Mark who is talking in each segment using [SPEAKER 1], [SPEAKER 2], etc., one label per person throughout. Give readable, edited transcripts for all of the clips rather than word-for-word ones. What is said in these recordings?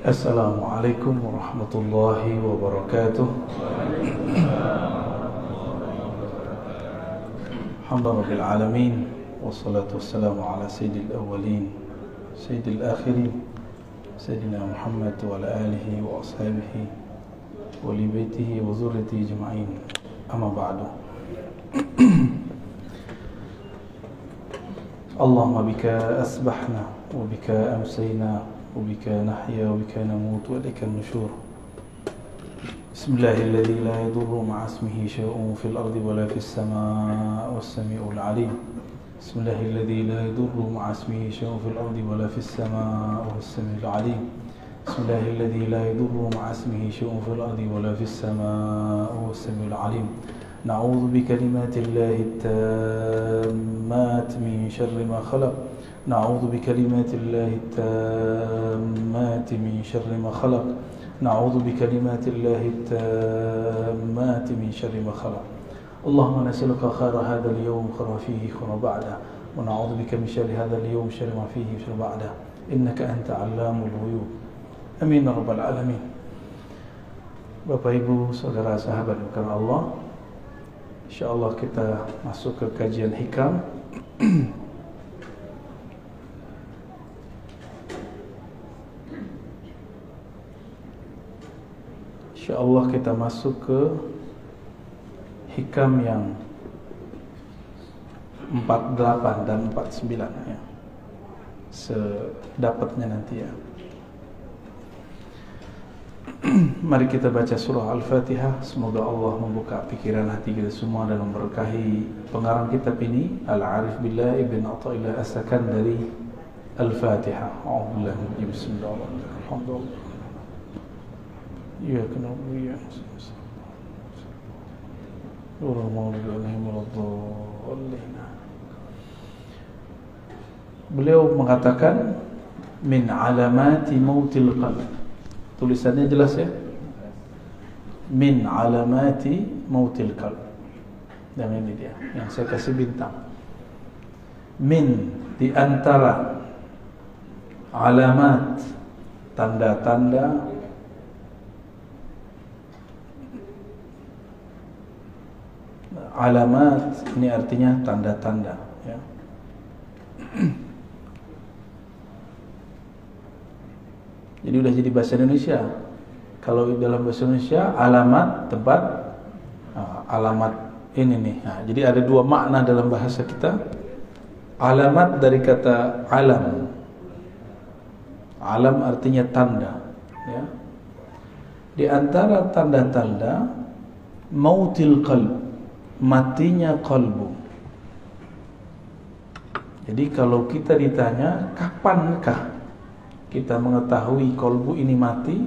[SPEAKER 1] Assalamualaikum warahmatullahi wabarakatuh. Alhamdulillahirabbil alamin wassalatu wassalamu ala sayyidil awwalin sayyidil akhirin sayyidina Muhammad wa ala alihi wa ashabihi wa li baitihi wa dzurriyyatihi ajma'in. Amma ba'du. Allahumma bika asbahna wa bika amsayna وبك نحيا وبك نموت وإليك النشور. بسم الله الذي لا يضر مع اسمه شيء في الأرض ولا في السماء والسميع العليم. بسم الله الذي لا يضر مع اسمه شيء في الأرض ولا في السماء والسميع العليم. بسم الله الذي لا يضر مع اسمه شيء في الأرض ولا في السماء والسميع العليم. نعوذ بكلمات الله التامات من شر ما خلق. نعوذ بكلمات الله التامات من شر ما خلق. نعوذ بكلمات الله التامات من شر ما خلق. اللهم نسألك خير هذا اليوم خير فيه خير بعده ونعوذ بك من شر هذا اليوم شر ما فيه شر بعده إنك أنت علام الغيوب. Amin ya rabbal alamin. Bapak Ibu, saudara sahabat karena Allah, insyaallah kita masuk ke kajian hikam. InsyaAllah kita masuk ke hikam yang 48 dan 49 ya. Sedapatnya nanti ya. Mari kita baca surah Al-Fatihah. Semoga Allah membuka pikiran hati kita semua dan memberkahi pengarang kitab ini, Al-Arif Billah Ibn Athaillah As-Sakandari. Al-Fatihah. A'udzubillahi bismillahirrahmanirrahim. Alhamdulillah. إياك نعبد وإياك نستعين غير المغضوب عليهم ولا الضالين. Beliau mengatakan min alamati mautil qalb. Tulisannya jelas ya? Min alamati mautil qalb. Dan ini dia yang saya kasih bintang. Min, di antara alamat, tanda-tanda alamat ini artinya tanda-tanda ya. Jadi udah jadi bahasa Indonesia. Kalau dalam bahasa Indonesia alamat tempat, alamat ini nih. Nah, jadi ada dua makna dalam bahasa kita. Alamat dari kata alam. Alam artinya tanda ya. Di antara tanda-tanda mautil qalb, matinya kalbu. Jadi kalau kita ditanya kapankah kita mengetahui kalbu ini mati,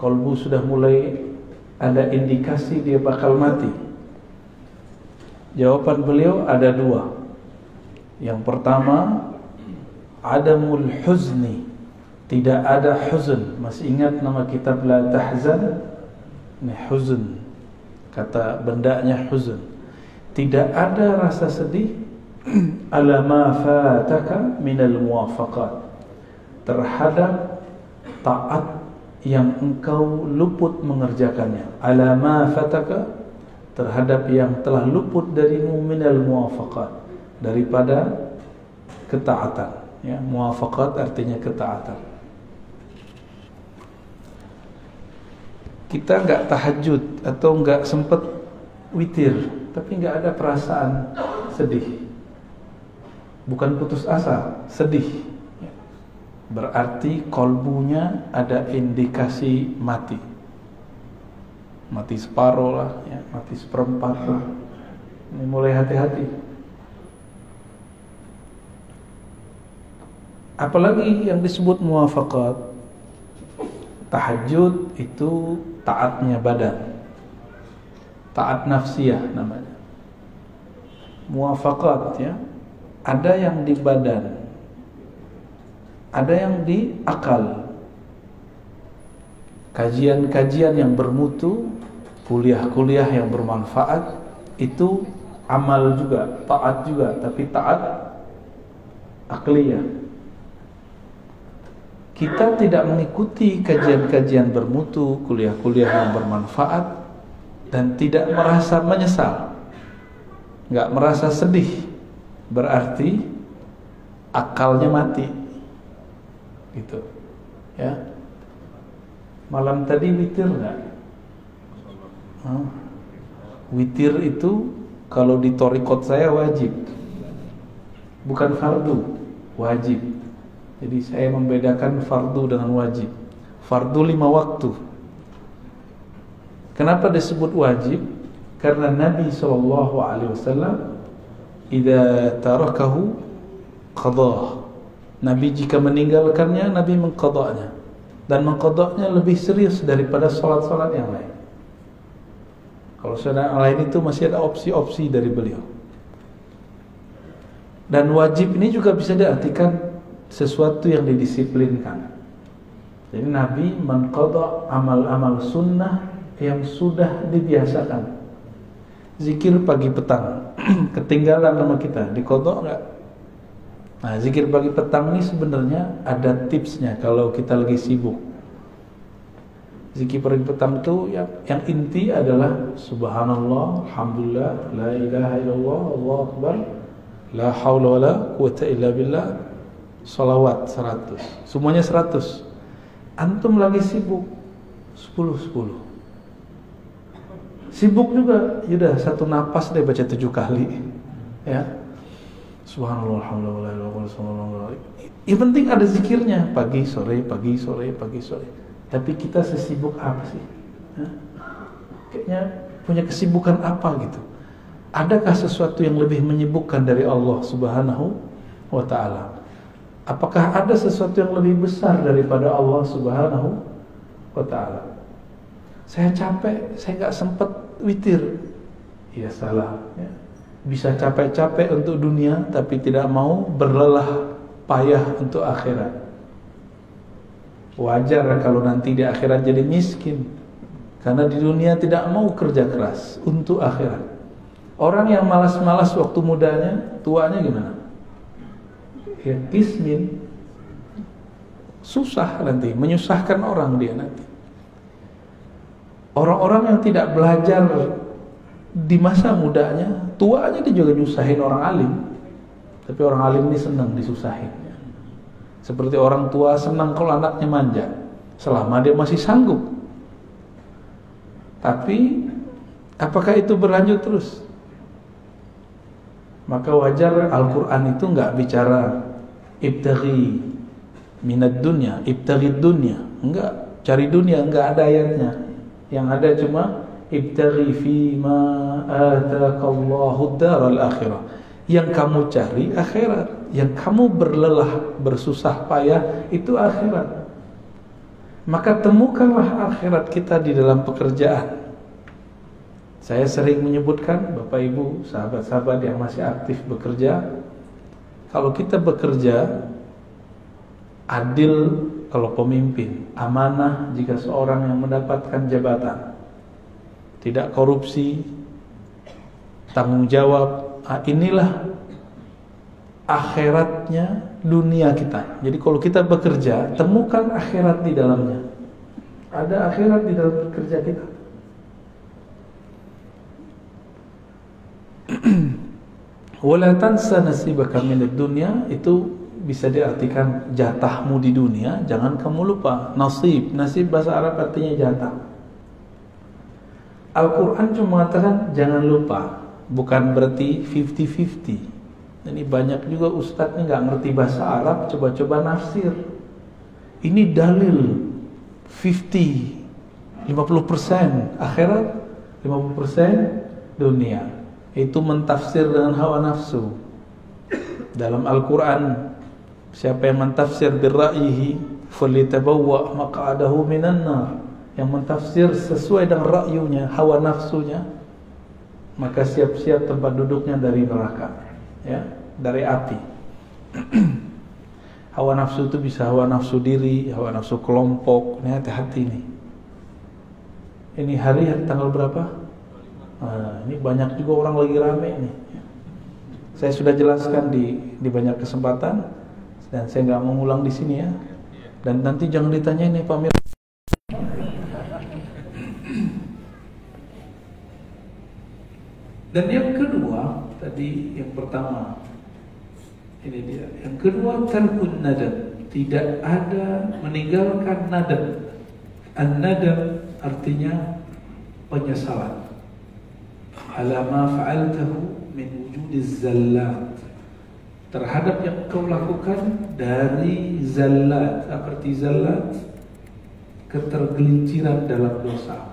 [SPEAKER 1] kalbu sudah mulai ada indikasi dia bakal mati, jawaban beliau ada dua. Yang pertama, adamul huzni, tidak ada huzn. Masih ingat nama kitab La Tahzan? Ini huzn, kata bendanya huzn. Tidak ada rasa sedih ala ma fataka minal muwafaqat, terhadap taat yang engkau luput mengerjakannya. Ala ma fataka, terhadap yang telah luput darimu minal muwafaqat, daripada ketaatan ya. Muwafaqat artinya ketaatan. Kita enggak tahajud atau enggak sempat witir, tapi enggak ada perasaan sedih, bukan putus asa, sedih, berarti kolbunya ada indikasi mati. Mati separuh lah ya, mati seperempat lah. Ini mulai hati-hati. Apalagi yang disebut muwafaqat. Tahajud itu taatnya badan, taat nafsiyah namanya. Muwafaqat ya, ada yang di badan, ada yang di akal. Kajian-kajian yang bermutu, kuliah-kuliah yang bermanfaat, itu amal juga, taat juga, tapi taat akliyah. kita tidak mengikuti kajian-kajian bermutu, kuliah-kuliah yang bermanfaat, dan tidak merasa menyesal, nggak merasa sedih, berarti akalnya mati, gitu, ya. Malam tadi witir nggak? Witir itu kalau di thariqat saya wajib, bukan fardu, wajib. Jadi saya membedakan fardu dengan wajib. Fardu 5 waktu. Kenapa disebut wajib? Karena Nabi SAW idza tarakahu qadah. Nabi jika meninggalkannya, Nabi mengqadanya. Dan mengqadanya lebih serius daripada salat-salat yang lain. Kalau salat yang lain itu masih ada opsi-opsi dari beliau. Dan wajib ini juga bisa diartikan sesuatu yang didisiplinkan. Jadi Nabi mengqada amal-amal sunnah yang sudah dibiasakan. Zikir pagi petang ketinggalan sama kita, diqada enggak? Nah, zikir pagi petang ini sebenarnya ada tipsnya kalau kita lagi sibuk. Zikir pagi petang itu yang inti adalah subhanallah, alhamdulillah, la ilaha illallah, Allahu akbar, la haula wala quwata illa billah. Salawat 100. Semuanya 100. Antum lagi sibuk 10. Sibuk juga, yaudah satu napas deh baca 7 kali. Ya. Subhanallah, alhamdulillah, subhanallah. Yang penting ada zikirnya pagi, sore, pagi, sore, pagi, sore. Tapi kita sesibuk apa sih? Kayaknya punya kesibukan apa gitu. Adakah sesuatu yang lebih menyibukkan dari Allah Subhanahu wa ta'ala? Apakah ada sesuatu yang lebih besar daripada Allah Subhanahu wa ta'ala? Saya capek, saya gak sempat witir. Ya salah, ya. Bisa capek-capek untuk dunia tapi tidak mau berlelah payah untuk akhirat. Wajar kalau nanti di akhirat jadi miskin, karena di dunia tidak mau kerja keras untuk akhirat. Orang yang malas-malas waktu mudanya, tuanya gimana? Ya kismin, susah nanti, menyusahkan orang dia nanti. Orang-orang yang tidak belajar di masa mudanya, tuanya dia juga nyusahin orang alim. Tapi orang alim ini senang disusahin. Seperti orang tua senang kalau anaknya manja, selama dia masih sanggup. Tapi apakah itu berlanjut terus? Maka wajar Al-Quran itu enggak bicara ibtaghi minad dunya, ibtaghi dunya, enggak, cari dunia, enggak ada ayatnya. Yang ada cuma ibtaghi fima ataqallahu daral akhirah. Yang kamu cari akhirat, yang kamu berlelah, bersusah payah itu akhirat. Maka temukanlah akhirat kita di dalam pekerjaan. Saya sering menyebutkan, Bapak Ibu, sahabat-sahabat yang masih aktif bekerja, kalau kita bekerja adil kalau pemimpin, amanah jika seorang yang mendapatkan jabatan, tidak korupsi, tanggung jawab, inilah akhiratnya dunia kita. Jadi kalau kita bekerja, temukan akhirat di dalamnya. Ada akhirat di dalam kerja kita. Wala tansa nasibaka minad dunya, itu bisa diartikan jatahmu di dunia, jangan kamu lupa. Nasib bahasa Arab artinya jatah. Al-Quran cuma mengatakan jangan lupa, bukan berarti 50-50. Ini banyak juga ustadz ini gak ngerti bahasa Arab, coba-coba nafsir. Ini dalil 50% akhirat, 50% dunia. Itu mentafsir dengan hawa nafsu. Dalam Al-Quran, siapa yang mentafsir birra'yihi falyatabawwa maq'adahu minan nar, yang mentafsir sesuai dengan ra'yunya, hawa nafsunya, maka siap-siap tempat duduknya dari neraka, ya, dari api. Hawa nafsu itu bisa hawa nafsu diri, hawa nafsu kelompok. Ini hati-hati nih. Ini hari tanggal berapa? Nah, ini banyak juga orang lagi rame nih. Saya sudah jelaskan di banyak kesempatan dan saya nggak mengulang di sini ya. Dan nanti jangan ditanya ini Pak Mir. Dan yang kedua, tadi yang pertama, ini dia. Yang kedua, tarkun nadam. Tidak ada meninggalkan nadam. An-nadam artinya penyesalan. Ala ma fa'altahu min wujudiz zallat. Terhadap yang kau lakukan dari zallat. Apa arti zallat? Ketergelinciran dalam dosa.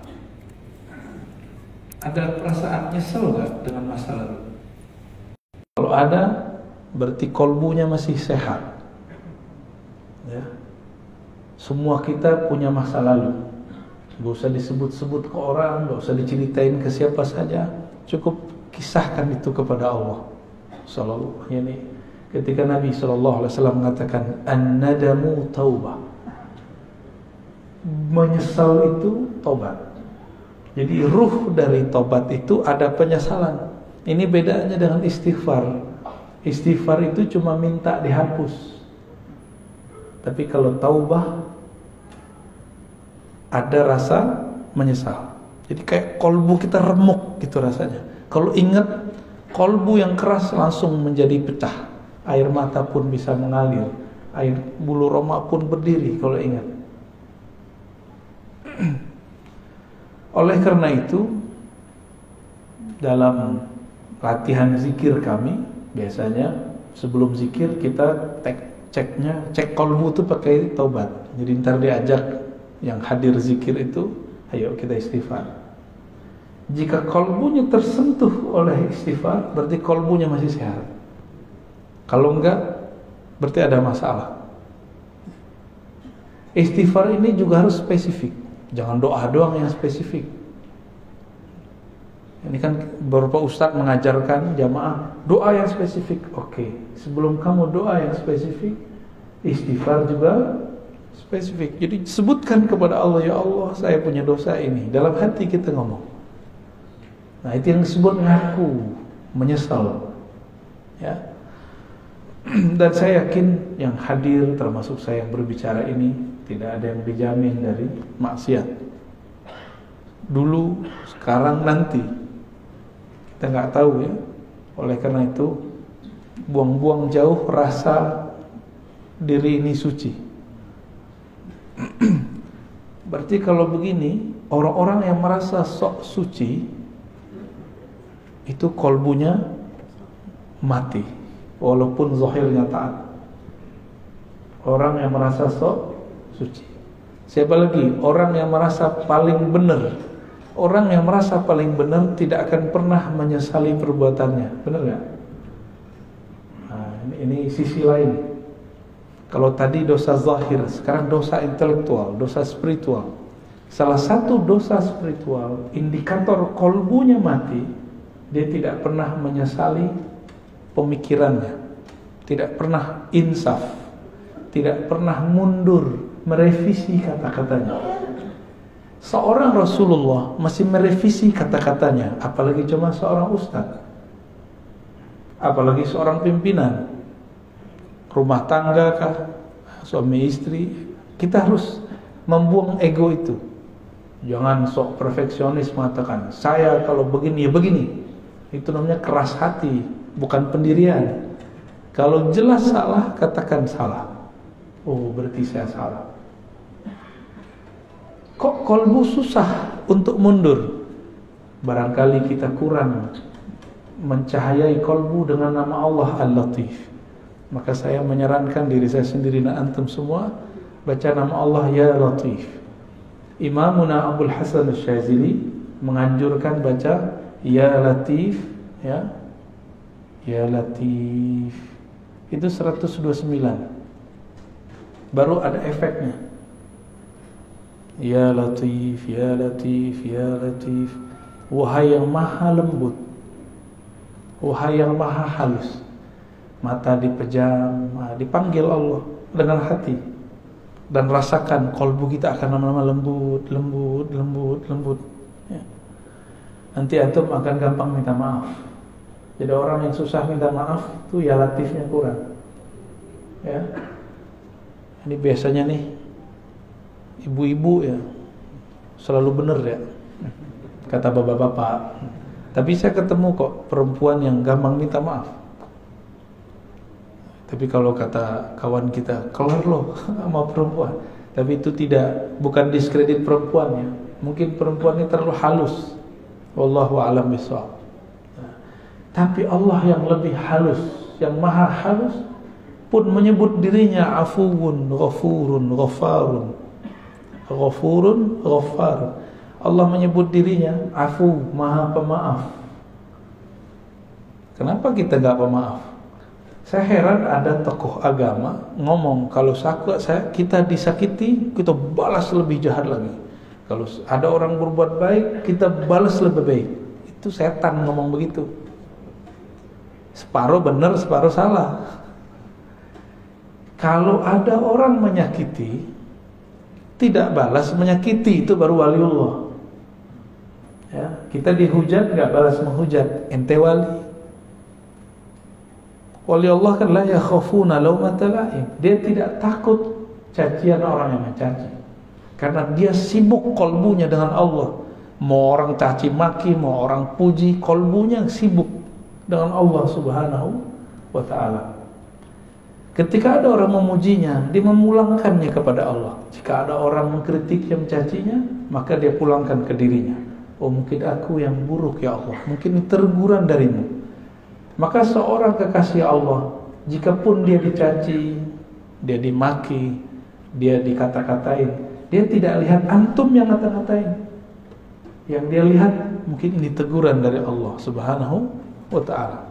[SPEAKER 1] Ada perasaan nyesel gak dengan masa lalu? Kalau ada, berarti kolbunya masih sehat. Ya. Semua kita punya masa lalu. Gak usah disebut-sebut ke orang, gak usah diceritain ke siapa saja. Cukup kisahkan itu kepada Allah. Ini ketika Nabi SAW mengatakan an-nadamu taubah. Menyesal itu taubat. Jadi ruh dari taubat itu ada penyesalan. Ini bedanya dengan istighfar. Istighfar itu cuma minta dihapus. Tapi kalau taubah ada rasa menyesal. Jadi kayak kolbu kita remuk gitu rasanya. Kalau ingat, kolbu yang keras langsung menjadi pecah. Air mata pun bisa mengalir. Air bulu roma pun berdiri kalau ingat. Oleh karena itu, dalam latihan zikir kami, biasanya sebelum zikir kita cek kolbu itu pakai taubat. Jadi ntar diajak yang hadir zikir itu, ayo kita istighfar. Jika kolbunya tersentuh oleh istighfar, berarti kolbunya masih sehat. Kalau enggak, berarti ada masalah. Istighfar ini juga harus spesifik. Jangan doa doang yang spesifik. Ini kan beberapa ustaz mengajarkan jamaah doa yang spesifik. Oke, sebelum kamu doa yang spesifik, istighfar juga spesifik. Jadi sebutkan kepada Allah, ya Allah, saya punya dosa ini. Dalam hati kita ngomong. Nah, itu yang disebut ngaku, menyesal. Ya. Dan saya yakin yang hadir termasuk saya yang berbicara ini tidak ada yang dijamin dari maksiat. Dulu, sekarang, nanti. Kita nggak tahu ya. Oleh karena itu, buang-buang jauh rasa diri ini suci. Berarti kalau begini, orang-orang yang merasa sok suci itu kolbunya mati, walaupun zahirnya taat. Orang yang merasa sok suci. Siapa lagi? Orang yang merasa paling benar. Orang yang merasa paling benar tidak akan pernah menyesali perbuatannya. Benar gak? Nah, ini sisi lain. Kalau tadi dosa zahir, sekarang dosa intelektual, dosa spiritual. Salah satu dosa spiritual, indikator kolbunya mati, dia tidak pernah menyesali pemikirannya, tidak pernah insaf, tidak pernah mundur merevisi kata-katanya. Seorang Rasulullah masih merevisi kata-katanya, apalagi cuma seorang ustaz, apalagi seorang pimpinan rumah tangga kah, suami istri. Kita harus membuang ego itu. Jangan sok perfeksionis mengatakan saya kalau begini ya begini. Itu namanya keras hati, bukan pendirian. Kalau jelas salah, katakan salah. Oh, berarti saya salah. Kok kolbu susah untuk mundur? Barangkali kita kurang mencahayai kolbu dengan nama Allah Al-Latif. Maka saya menyarankan diri saya sendiri dan antum semua baca nama Allah Ya Latif. Imamuna Abdul Hasan Asy-Syadzili menganjurkan baca Ya Latif, ya. Ya Latif. Itu 129. Baru ada efeknya. Ya Latif, Ya Latif, Ya Latif. Wahai yang maha lembut, wahai yang maha halus. Mata dipejam, dipanggil Allah dengan hati. Dan rasakan kolbu kita akan lama-lama lembut, lembut, lembut, lembut, ya. Nanti antum akan gampang minta maaf. Jadi orang yang susah minta maaf itu ya latifnya kurang, ya. Ini biasanya nih ibu-ibu ya selalu benar ya, kata bapak-bapak. Tapi saya ketemu kok perempuan yang gampang minta maaf. Tapi kalau kata kawan kita, keluar loh sama perempuan. Tapi itu bukan diskredit perempuannya. Mungkin perempuan ini terlalu halus. Wallahu a'lam bishawab. Tapi Allah yang lebih halus, yang maha halus pun menyebut dirinya afuwun, ghafurun, ghafarun. Ghafurun, ghafar. Allah menyebut dirinya afu, maha pemaaf. Kenapa kita gak pemaaf? Saya heran ada tokoh agama ngomong kalau kita disakiti, kita balas lebih jahat lagi. Kalau ada orang berbuat baik, kita balas lebih baik. Itu setan ngomong begitu. Separuh benar, separuh salah. Kalau ada orang menyakiti, tidak balas menyakiti, itu baru waliullah. Ya, kita dihujat nggak balas menghujat, ente wali. Wali Allah kan la yakhafuna laumata laim. Dia tidak takut cacian orang yang mencaci, karena dia sibuk kolbunya dengan Allah. Mau orang caci maki, mau orang puji, kolbunya sibuk dengan Allah Subhanahu wa ta'ala. Ketika ada orang memujinya, dia memulangkannya kepada Allah. Jika ada orang mengkritik yang mencacinya, maka dia pulangkan ke dirinya. Oh, mungkin aku yang buruk ya Allah, mungkin teguran darimu. Maka seorang kekasih Allah, jikapun dia dicaci, dia dimaki, dia dikata-katain, dia tidak lihat antum yang kata-katain. Yang dia lihat mungkin ini teguran dari Allah Subhanahu wa ta'ala.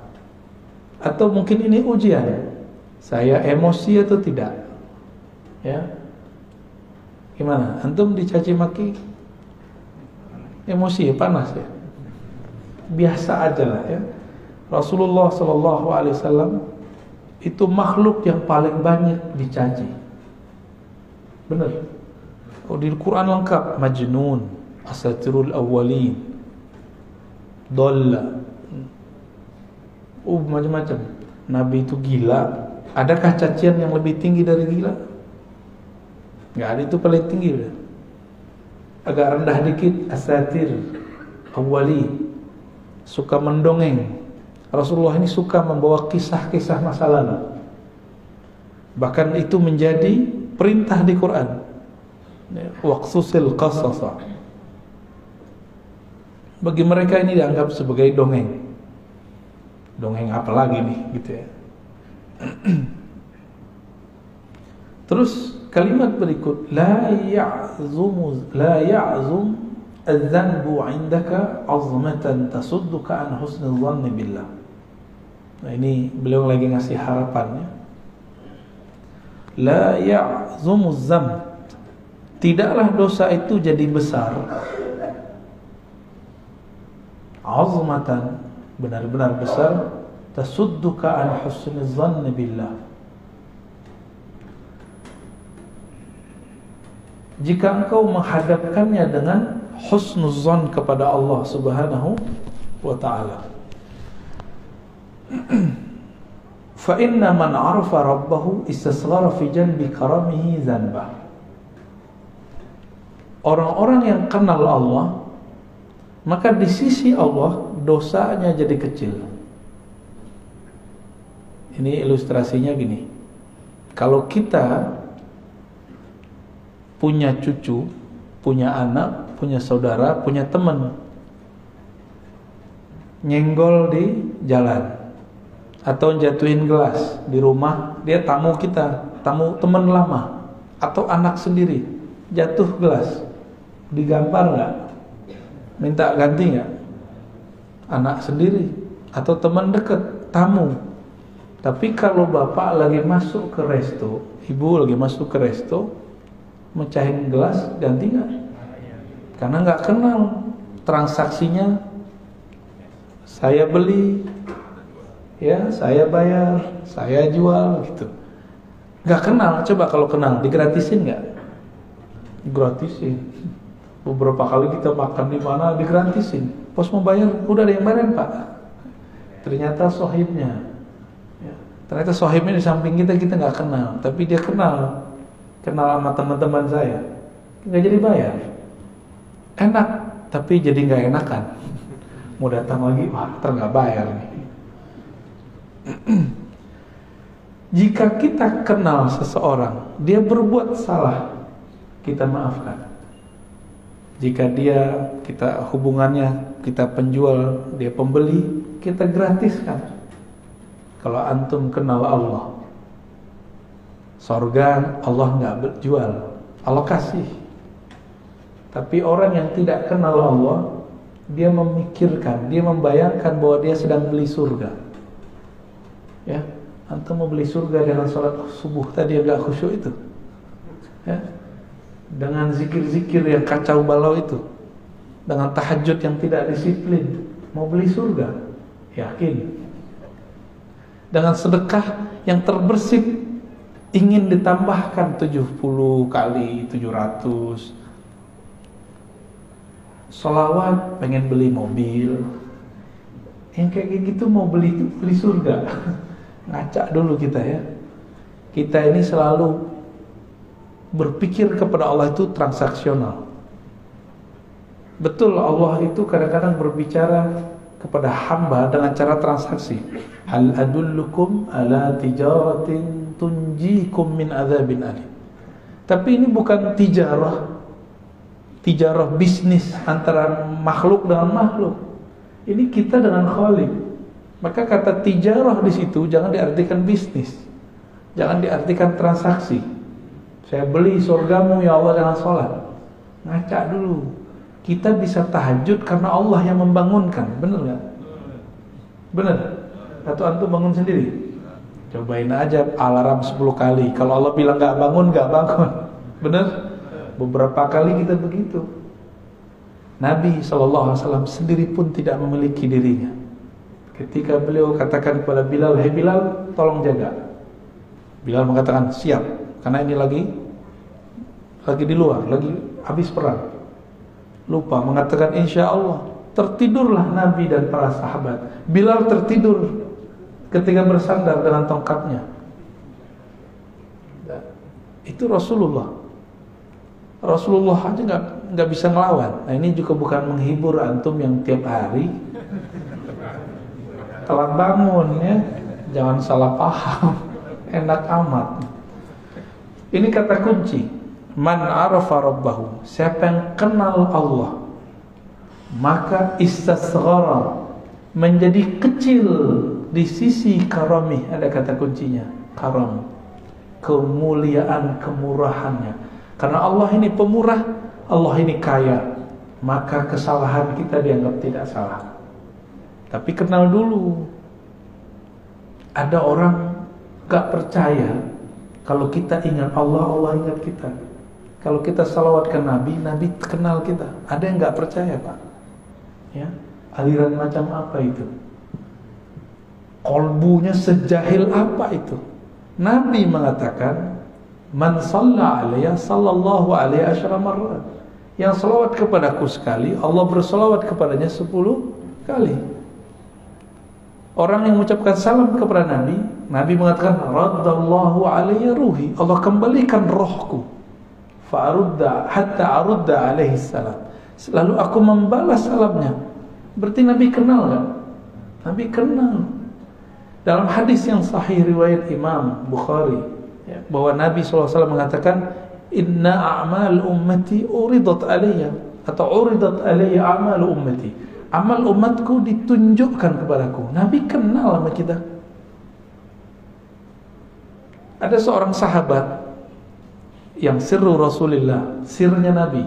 [SPEAKER 1] Atau mungkin ini ujian. Saya emosi atau tidak? Ya. Gimana? Antum dicaci maki? Emosi ya, panas ya? Biasa aja lah ya. Rasulullah SAW itu makhluk yang paling banyak dicaci. Benar. Oh, di Quran lengkap, majnun, asatirul awwalin, dhalla. Macam-macam. Nabi itu gila. Adakah cacian yang lebih tinggi dari gila? Enggak ada, itu paling tinggi udah. Agak rendah dikit, asatir awwali, suka mendongeng. Rasulullah ini suka membawa kisah-kisah masa lalu. Bahkan itu menjadi perintah di Quran. Waqsusil qasasa. Bagi mereka ini dianggap sebagai dongeng. Dongeng apa lagi nih gitu ya. Terus kalimat berikut, la ya'zum adz-dzanbu 'indaka 'azmatan tasudduka an husnil dhanni billah. Nah, ini beliau lagi ngasih harapannya. La ya'zumu adz-dzamb, tidaklah dosa itu jadi besar. 'azmatan, benar-benar besar, tasudduka an husnil dhanni billah. Jika engkau menghadapkannya dengan husnuzan kepada Allah Subhanahu wa ta'ala. Fa inna man 'arafa rabbahu istasghara fi janbi karamihi dzanbah. Orang-orang yang kenal Allah, maka di sisi Allah dosanya jadi kecil. Ini ilustrasinya gini. Kalau kita punya cucu, punya anak, punya saudara, punya teman, nyenggol di jalan atau jatuhin gelas di rumah, dia tamu kita, tamu teman lama atau anak sendiri, jatuh gelas, digampar nggak? Minta ganti nggak? Anak sendiri atau teman dekat, tamu. Tapi kalau bapak lagi masuk ke resto, ibu lagi masuk ke resto, mecahin gelas, ganti nggak? Karena nggak kenal transaksinya. Saya beli, ya saya bayar, saya jual, gitu. Nggak kenal. Coba kalau kenal, digratisin nggak? Gratisin. Beberapa kali kita makan di mana digratisin. Pos mau bayar, udah ada yang bayar pak. Ternyata sohibnya. Ternyata sohibnya di samping kita nggak kenal, tapi dia kenal. kenal sama teman-teman saya, nggak jadi bayar. Enak, tapi jadi nggak enakan. Mau datang lagi, wah nggak bayar nih. Jika kita kenal seseorang, dia berbuat salah, kita maafkan. Jika kita hubungannya, kita penjual, dia pembeli, kita gratiskan. Kalau antum kenal Allah, sorga Allah nggak berjual, Allah kasih. Tapi orang yang tidak kenal Allah, dia memikirkan, dia membayangkan bahwa dia sedang beli surga. Ya, antum mau beli surga dengan sholat subuh tadi agak khusyuk itu, ya, dengan zikir-zikir yang kacau balau itu, dengan tahajud yang tidak disiplin, mau beli surga, yakin. Dengan sedekah yang terbersih, ingin ditambahkan 70 kali 700. Sholawat pengen beli mobil, yang kayak gitu mau beli surga. Ngaca dulu kita ya. Kita ini selalu berpikir kepada Allah itu transaksional. Betul, Allah itu kadang-kadang berbicara kepada hamba dengan cara transaksi. Hal adullukum ala tijaratin tunjikum min adzabin alim. Tapi ini bukan tijarah bisnis antara makhluk dengan makhluk. Ini kita dengan Khalik. Maka kata tijarah di situ jangan diartikan bisnis, jangan diartikan transaksi. Saya beli surgamu ya Allah dengan sholat. Ngaca dulu. Kita bisa tahajud karena Allah yang membangunkan, benar nggak? Benar? Atau antum bangun sendiri? Cobain aja alarm 10 kali. Kalau Allah bilang nggak bangun, benar? Beberapa kali kita begitu. Nabi SAW sendiri pun tidak memiliki dirinya. Ketika beliau katakan kepada Bilal, "Hei Bilal, tolong jaga." Bilal mengatakan, "Siap." Karena ini lagi di luar, lagi habis perang. Lupa mengatakan insya Allah. Tertidurlah Nabi dan para sahabat. Bilal tertidur ketika bersandar dengan tongkatnya. Itu Rasulullah aja nggak bisa ngelawan. Nah, ini juga bukan menghibur antum yang tiap hari telat bangun ya, jangan salah paham. Enak amat. Ini kata kunci. Man arafa rabbahu, siapa yang kenal Allah, maka istasghara, menjadi kecil di sisi karamih. Ada kata kuncinya, karam, kemuliaan, kemurahannya. Karena Allah ini pemurah, Allah ini kaya, maka kesalahan kita dianggap tidak salah. Tapi kenal dulu. Ada orang gak percaya kalau kita ingat Allah, Allah ingat kita. Kalau kita salawat ke Nabi, Nabi kenal kita. Ada yang gak percaya, Pak? Ya, aliran macam apa itu? Kolbunya sejahil apa itu? Nabi mengatakan, "Man shalla alayya sallallahu alaihi asyara marrat." Yang salawat kepadaku sekali, Allah bersalawat kepadanya 10 kali. Orang yang mengucapkan salam kepada Nabi, Nabi mengatakan, "Raddallahu alayya ruhi." Allah kembalikan rohku. Fa'arudda hatta arudda alaihi salam. Lalu aku membalas salamnya. Berarti Nabi kenal kan? Nabi kenal. Dalam hadis yang sahih riwayat Imam Bukhari, ya, bahwa Nabi SAW mengatakan, "Inna a'mal ummati uridat alayya," atau uridat alayya a'mal ummati. Amal umatku ditunjukkan kepadaku. Nabi kenal sama kita. Ada seorang sahabat yang sirru Rasulullah, sirnya Nabi,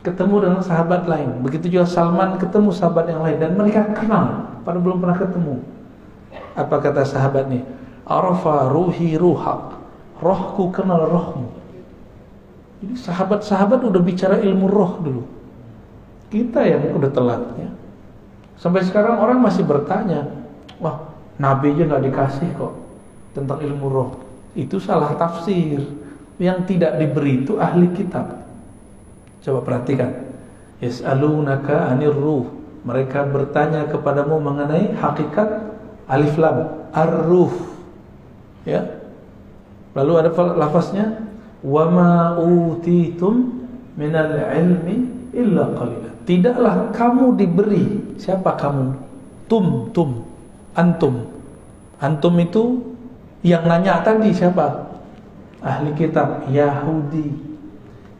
[SPEAKER 1] ketemu dengan sahabat lain. Begitu juga Salman ketemu sahabat yang lain, dan mereka kenal, padahal belum pernah ketemu. Apa kata sahabat nih? Arafa ruhi ruhak, rohku kenal rohmu. Jadi sahabat-sahabat udah bicara ilmu roh dulu. Kita yang udah telat ya. Sampai sekarang orang masih bertanya, wah, Nabi aja nggak dikasih kok tentang ilmu roh. Itu salah tafsir. Yang tidak diberi itu ahli kitab. Coba perhatikan. Yas'alunaka 'anir ruh. Mereka bertanya kepadamu mengenai hakikat alif lam ar-ruh. Ya. Lalu ada lafaznya wa ma utitum minal ilmi illa qalila. Tidaklah kamu diberi. Siapa kamu? Antum itu yang nanya tadi siapa? Ahli kitab Yahudi.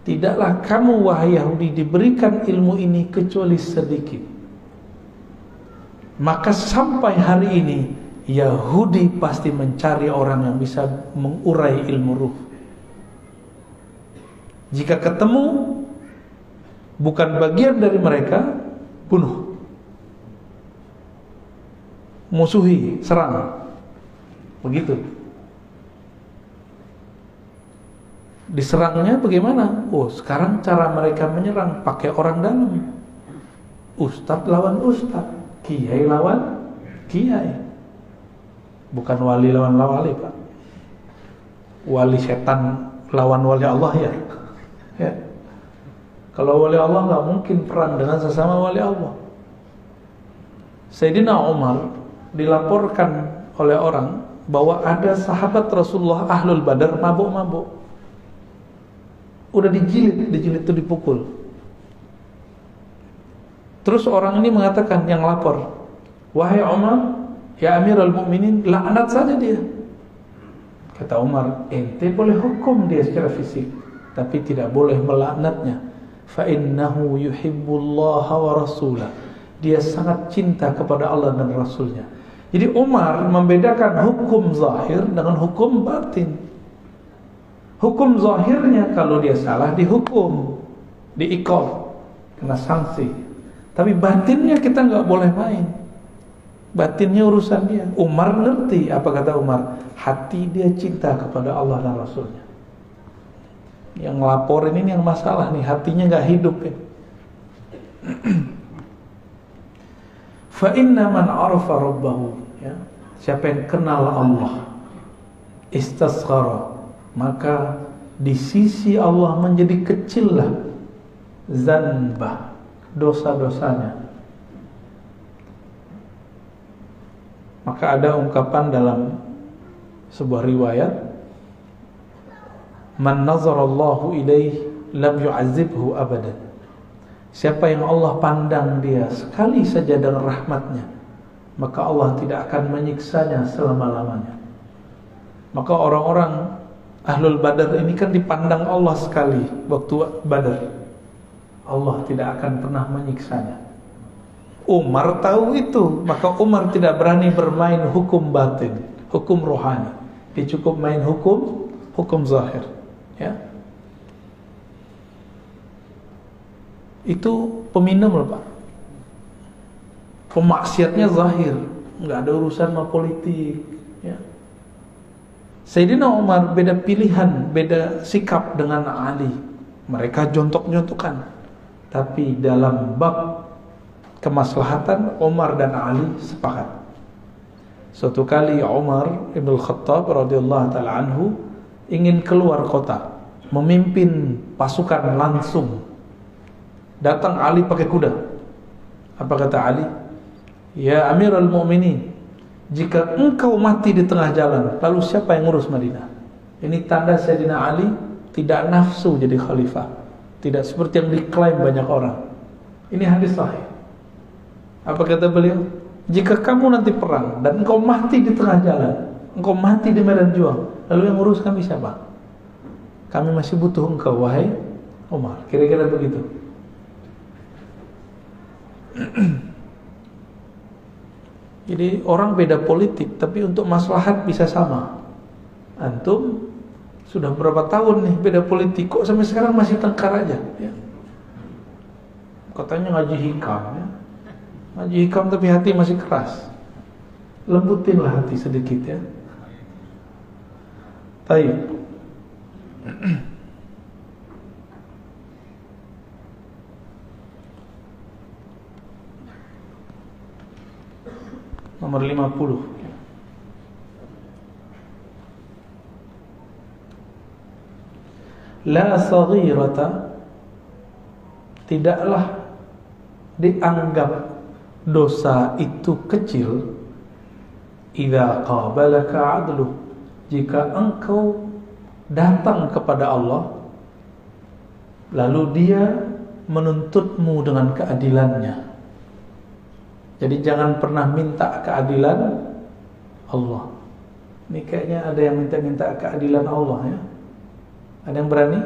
[SPEAKER 1] Tidaklah kamu wahai Yahudi diberikan ilmu ini kecuali sedikit. Maka sampai hari ini Yahudi pasti mencari orang yang bisa mengurai ilmu ruh. Jika ketemu bukan bagian dari mereka, bunuh, musuhi, serang. Begitu. Diserangnya bagaimana? Oh, sekarang cara mereka menyerang pakai orang dalam. Ustadz lawan ustadz, kiai lawan kiai. Bukan wali lawan wali, Pak. Wali setan lawan wali Allah ya. Ya. Kalau wali Allah nggak mungkin perang dengan sesama wali Allah. Sayyidina Umar dilaporkan oleh orang bahwa ada sahabat Rasulullah Ahlul Badar mabuk-mabuk. Udah dijilid itu dipukul. Terus orang ini mengatakan, yang lapor, wahai Umar, ya Amirul Mukminin, laknat saja dia. Kata Umar, ente boleh hukum dia secara fisik, tapi tidak boleh melaknatnya. Fa innahu yuhibbullaha wa rasulah. Dia sangat cinta kepada Allah dan Rasulnya. Jadi Umar membedakan hukum zahir dengan hukum batin. Hukum zahirnya kalau dia salah dihukum, diiqab, kena sanksi. Tapi batinnya kita nggak boleh main. Batinnya urusan dia. Umar ngerti apa kata Umar. Hati dia cinta kepada Allah dan Rasulnya. Yang ngelaporin ini yang masalah nih, hatinya nggak hidup ya. Fa inna man arafa rabbahu, ya. Siapa yang kenal Allah, istasghara, maka di sisi Allah menjadi kecillah zanbah, dosa-dosanya. Maka ada ungkapan dalam sebuah riwayat, man nazarallahu ilaih lam yu'azibhu abadan. Siapa yang Allah pandang dia sekali saja dengan rahmatnya, maka Allah tidak akan menyiksanya selama-lamanya. Maka orang-orang Ahlul Badar ini kan dipandang Allah sekali waktu Badar. Allah tidak akan pernah menyiksanya. Umar tahu itu, maka Umar tidak berani bermain hukum batin, hukum rohani. Dia cukup main hukum zahir, ya. Itu peminum loh, Pak. Pemaksiatnya zahir, nggak ada urusan sama politik, ya. Sayyidina Umar beda pilihan, beda sikap dengan Ali. Mereka jontok-jontokan. Tapi dalam bab kemaslahatan, Umar dan Ali sepakat. Suatu kali Umar Ibn Khattab radhiyallahu ta'ala anhu ingin keluar kota, memimpin pasukan langsung. Datang Ali pakai kuda. Apa kata Ali? Ya Amirul Mukminin, jika engkau mati di tengah jalan, lalu siapa yang ngurus Madinah? Ini tanda Sayyidina Ali tidak nafsu jadi khalifah, tidak seperti yang diklaim banyak orang. Ini hadis sahih. Apa kata beliau? Jika kamu nanti perang dan engkau mati di tengah jalan, engkau mati di medan juang, lalu yang ngurus kami siapa? Kami masih butuh engkau, wahai Umar. Kira-kira begitu. Jadi orang beda politik, tapi untuk maslahat bisa sama. Antum sudah berapa tahun nih beda politik, kok sampai sekarang masih tengkar aja, ya? Katanya ngaji hikam, ya. Ngaji hikam tapi hati masih keras. Lembutinlah hati sedikit, ya. Baik. Nomor 50. La saghirata, tidaklah dianggap dosa itu kecil, idza qabalaka adlu, jika engkau datang kepada Allah, lalu dia menuntutmu dengan keadilannya. Jadi jangan pernah minta keadilan Allah. Ini kayaknya ada yang minta keadilan Allah ya. Ada yang berani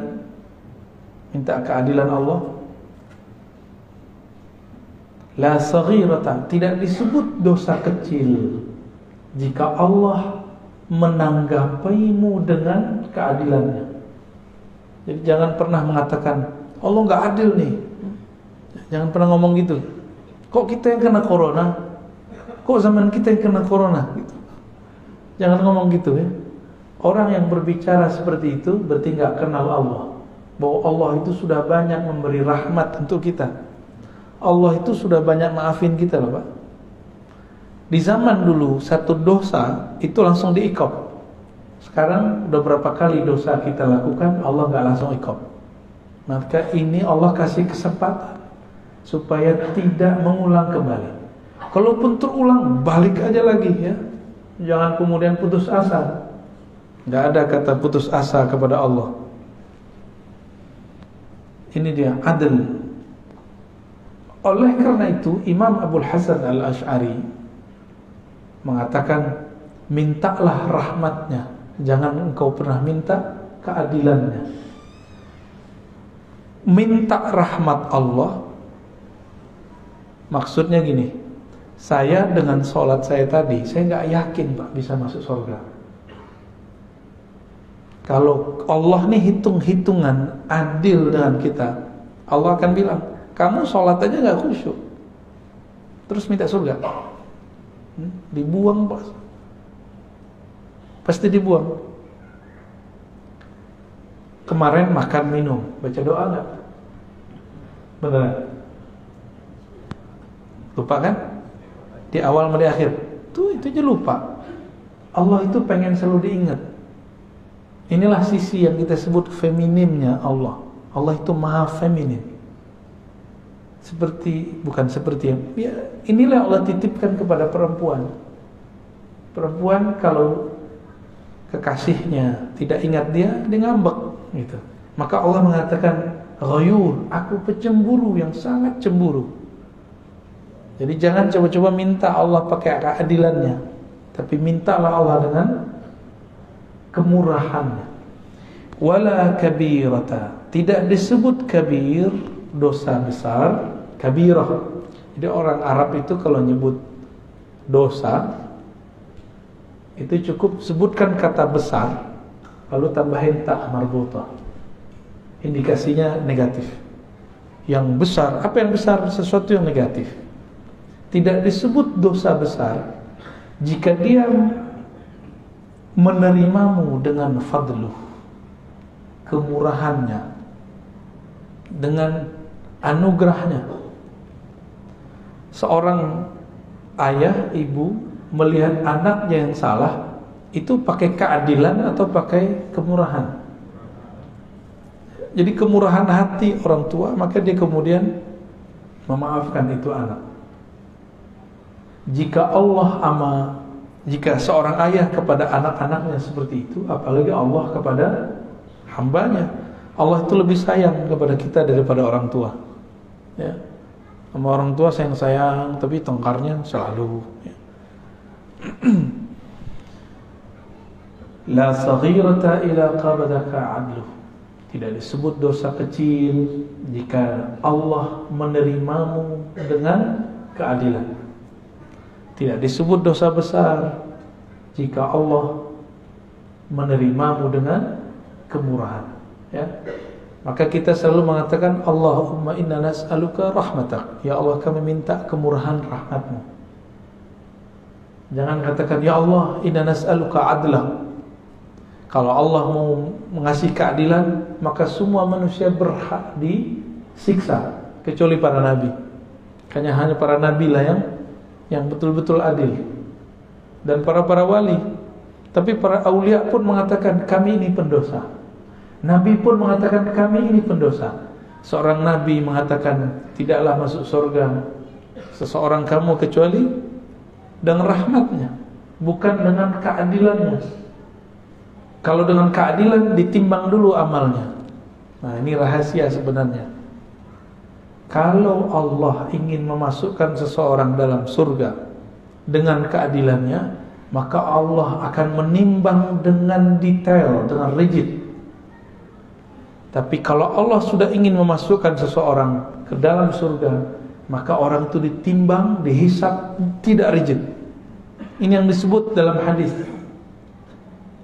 [SPEAKER 1] minta keadilan Allah? La saghirata, tidak disebut dosa kecil jika Allah menanggapimu dengan keadilannya. Jadi jangan pernah mengatakan Allah nggak adil nih. Jangan pernah ngomong gitu. Kok kita yang kena corona? Kok zaman kita yang kena corona? Gitu. Jangan ngomong gitu ya. Orang yang berbicara seperti itu berarti nggak kenal Allah. Bahwa Allah itu sudah banyak memberi rahmat untuk kita. Allah itu sudah banyak maafin kita loh Pak. Di zaman dulu satu dosa itu langsung diikop. Sekarang udah berapa kali dosa kita lakukan Allah nggak langsung ikop. Maka ini Allah kasih kesempatan supaya tidak mengulang kembali. Kalaupun terulang balik aja lagi ya. Jangan kemudian putus asa. Nggak ada kata putus asa kepada Allah. Ini dia adil. Oleh karena itu Imam Abul Hasan Al-Asy'ari mengatakan, mintalah rahmatnya, jangan engkau pernah minta keadilannya. Minta rahmat Allah maksudnya gini, saya dengan sholat saya tadi, saya nggak yakin Pak bisa masuk surga. Kalau Allah nih hitung-hitungan adil dengan kita, Allah akan bilang, kamu sholat aja gak khusyuk, terus minta surga, dibuang Pak. Pasti dibuang. Kemarin makan minum, baca doa gak? Beneran? Lupa kan? Di awal sama di akhir itu aja lupa. Allah itu pengen selalu diingat. Inilah sisi yang kita sebut feminimnya Allah. Allah itu maha feminin. Bukan seperti ya, inilah Allah titipkan kepada perempuan. Perempuan kalau kekasihnya tidak ingat dia ngambek gitu. Maka Allah mengatakan ghayur, aku pecemburu yang sangat cemburu. Jadi jangan coba-coba minta Allah pakai keadilannya, tapi mintalah Allah dengan kemurahannya. Wala kabirata, tidak disebut kabir dosa besar, kabirah. Jadi orang Arab itu kalau nyebut dosa itu cukup sebutkan kata besar lalu tambahin ta marbutah. Indikasinya negatif. Yang besar, apa yang besar? Sesuatu yang negatif. Tidak disebut dosa besar jika dia menerimamu dengan fadluh, kemurahannya, dengan anugerahnya. Seorang ayah, ibu melihat anaknya yang salah, itu pakai keadilan atau pakai kemurahan? Jadi kemurahan hati orang tua, maka dia kemudian memaafkan itu anak. Jika seorang ayah kepada anak-anaknya seperti itu, apalagi Allah kepada hambanya. Allah itu lebih sayang kepada kita daripada orang tua. Ya. Sama orang tua sayang-sayang, tapi tengkarnya selalu. Ya. La saghirata ila qabadaka adluh. Tidak disebut dosa kecil jika Allah menerimamu dengan keadilan. Tidak disebut dosa besar jika Allah menerimamu dengan kemurahan. Ya. Maka kita selalu mengatakan Allahumma inna nas'aluka rahmatak. Ya Allah, kami minta kemurahan rahmatmu. Jangan katakan ya Allah inna nas'aluka adlah. Kalau Allah mau mengasih keadilan, maka semua manusia berhak disiksa kecuali para nabi. Hanya para nabi lah yang betul-betul adil, dan para wali. Tapi para aulia pun mengatakan kami ini pendosa. Nabi pun mengatakan kami ini pendosa. Seorang nabi mengatakan tidaklah masuk surga seseorang kamu kecuali dengan rahmatnya, bukan dengan keadilannya. Kalau dengan keadilan ditimbang dulu amalnya. Nah, ini rahasia sebenarnya. Kalau Allah ingin memasukkan seseorang dalam surga dengan keadilannya, maka Allah akan menimbang dengan detail, dengan rigid. Tapi kalau Allah sudah ingin memasukkan seseorang ke dalam surga, maka orang itu ditimbang, dihisab tidak rigid. Ini yang disebut dalam hadis.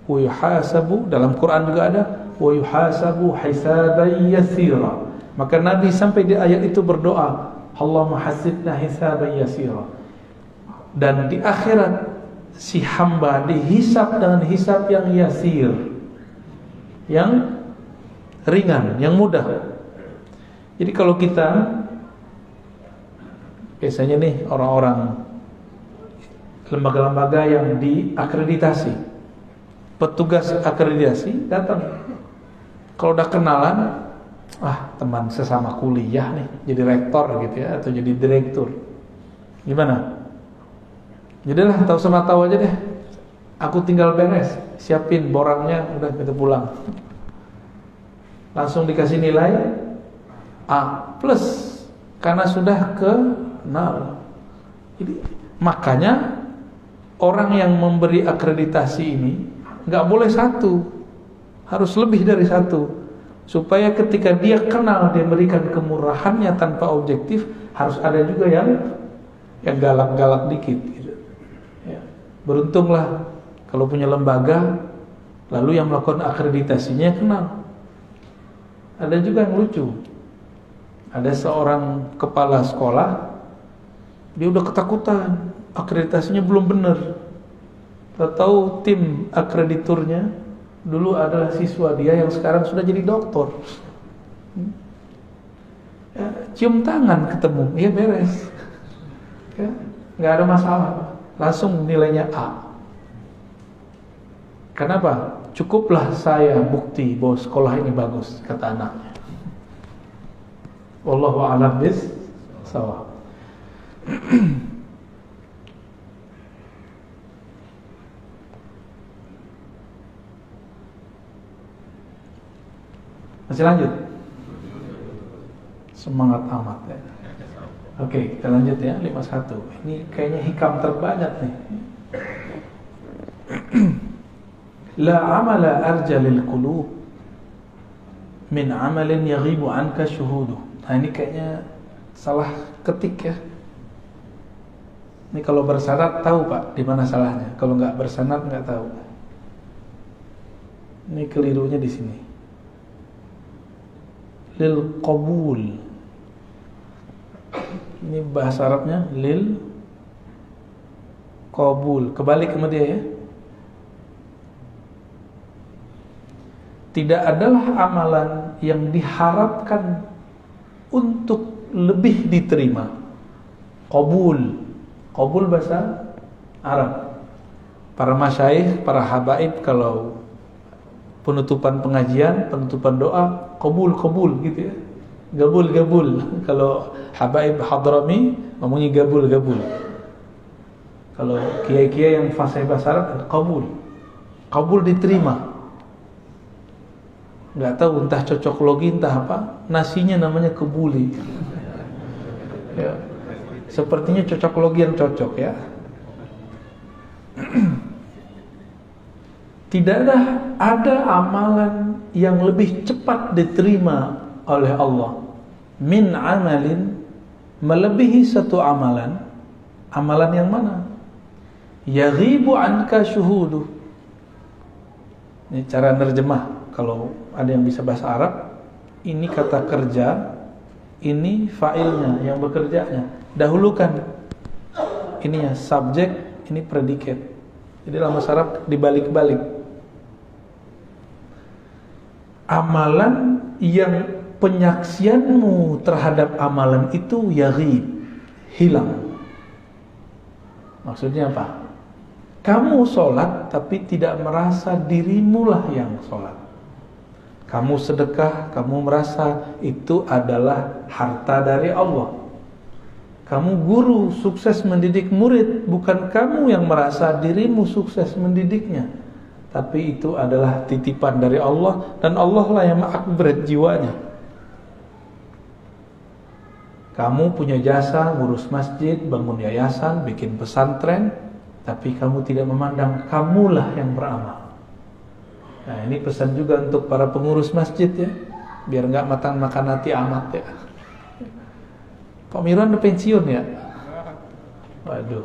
[SPEAKER 1] Wa yuhasabu, dalam Quran juga ada, wa yuhasabu hisaban yasira. Maka Nabi sampai di ayat itu berdoa, Allahumma hasibna hisaban yasira. Dan di akhirat si hamba dihisab dengan hisab yang yasir, yang ringan, yang mudah. Jadi kalau kita biasanya nih orang-orang lembaga-lembaga yang diakreditasi, petugas akreditasi datang, kalau udah kenalan, teman sesama kuliah nih, jadi rektor gitu ya, atau jadi direktur, gimana? Jadilah tahu sama tahu aja deh, aku tinggal beres, siapin borangnya, udah kita pulang. Langsung dikasih nilai A+, karena sudah kenal. Jadi makanya orang yang memberi akreditasi ini nggak boleh satu, harus lebih dari satu, supaya ketika dia kenal, dia berikan kemurahannya tanpa objektif. Harus ada juga yang galak-galak dikit gitu. Ya. Beruntunglah kalau punya lembaga, lalu yang melakukan akreditasinya kenal. Ada juga yang lucu. Ada seorang kepala sekolah, dia udah ketakutan, akreditasinya belum benar. Tahu tim akrediturnya dulu adalah siswa dia yang sekarang sudah jadi doktor. Ya, cium tangan ketemu, ya beres. Ya, nggak ada masalah, langsung nilainya A. Kenapa? Cukuplah saya bukti bahwa sekolah ini bagus, kata anaknya. Wallahu a'lam bis-shawab. Masih lanjut? Semangat amat ya. Oke, kita lanjut ya, 51. Ini kayaknya hikam terbanyak nih. La amala arja lil qulub min amalin yaghibu anka syuhudu. Nah, ini kayaknya salah ketik ya. Ini kalau bersanad tahu Pak di mana salahnya. Kalau nggak bersanad nggak tahu. Ini kelirunya di sini. Lil qabul. Ini bahasa Arabnya lil qabul. Kebalik sama dia ya. Tidak adalah amalan yang diharapkan untuk lebih diterima. Qabul. Qabul bahasa Arab. Para masyaikh, para habaib kalau penutupan pengajian, penutupan doa, qabul gitu ya. Gabul. Kalau habaib hadrami ngomongnya gabul. Kalau kiai-kiai yang fasih bahasa Arab, qabul. Qabul diterima. Nggak tahu entah cocok logi entah apa, nasinya namanya kebuli. Ya. Sepertinya cocok logi yang cocok ya. Tidaklah ada amalan yang lebih cepat diterima oleh Allah min amalin, melebihi satu amalan. Amalan yang mana? Yaghibu anka syuhudu. Ini cara nerjemah. Kalau ada yang bisa bahasa Arab, ini kata kerja, ini fa'ilnya yang bekerjanya. Dahulukan ininya subjek, ini predikat. Jadi dalam bahasa Arab dibalik-balik. Amalan yang penyaksianmu terhadap amalan itu yaghib, hilang. Maksudnya apa? Kamu sholat tapi tidak merasa dirimulah yang sholat. Kamu sedekah, kamu merasa itu adalah harta dari Allah. Kamu guru sukses mendidik murid, bukan kamu yang merasa dirimu sukses mendidiknya, tapi itu adalah titipan dari Allah, dan Allah lah yang mengupgrade jiwanya. Kamu punya jasa ngurus masjid, bangun yayasan, bikin pesantren, tapi kamu tidak memandang kamulah yang beramal. Nah, ini pesan juga untuk para pengurus masjid ya, biar nggak makan hati amat ya. Pak Mirwan udah pensiun ya? Waduh.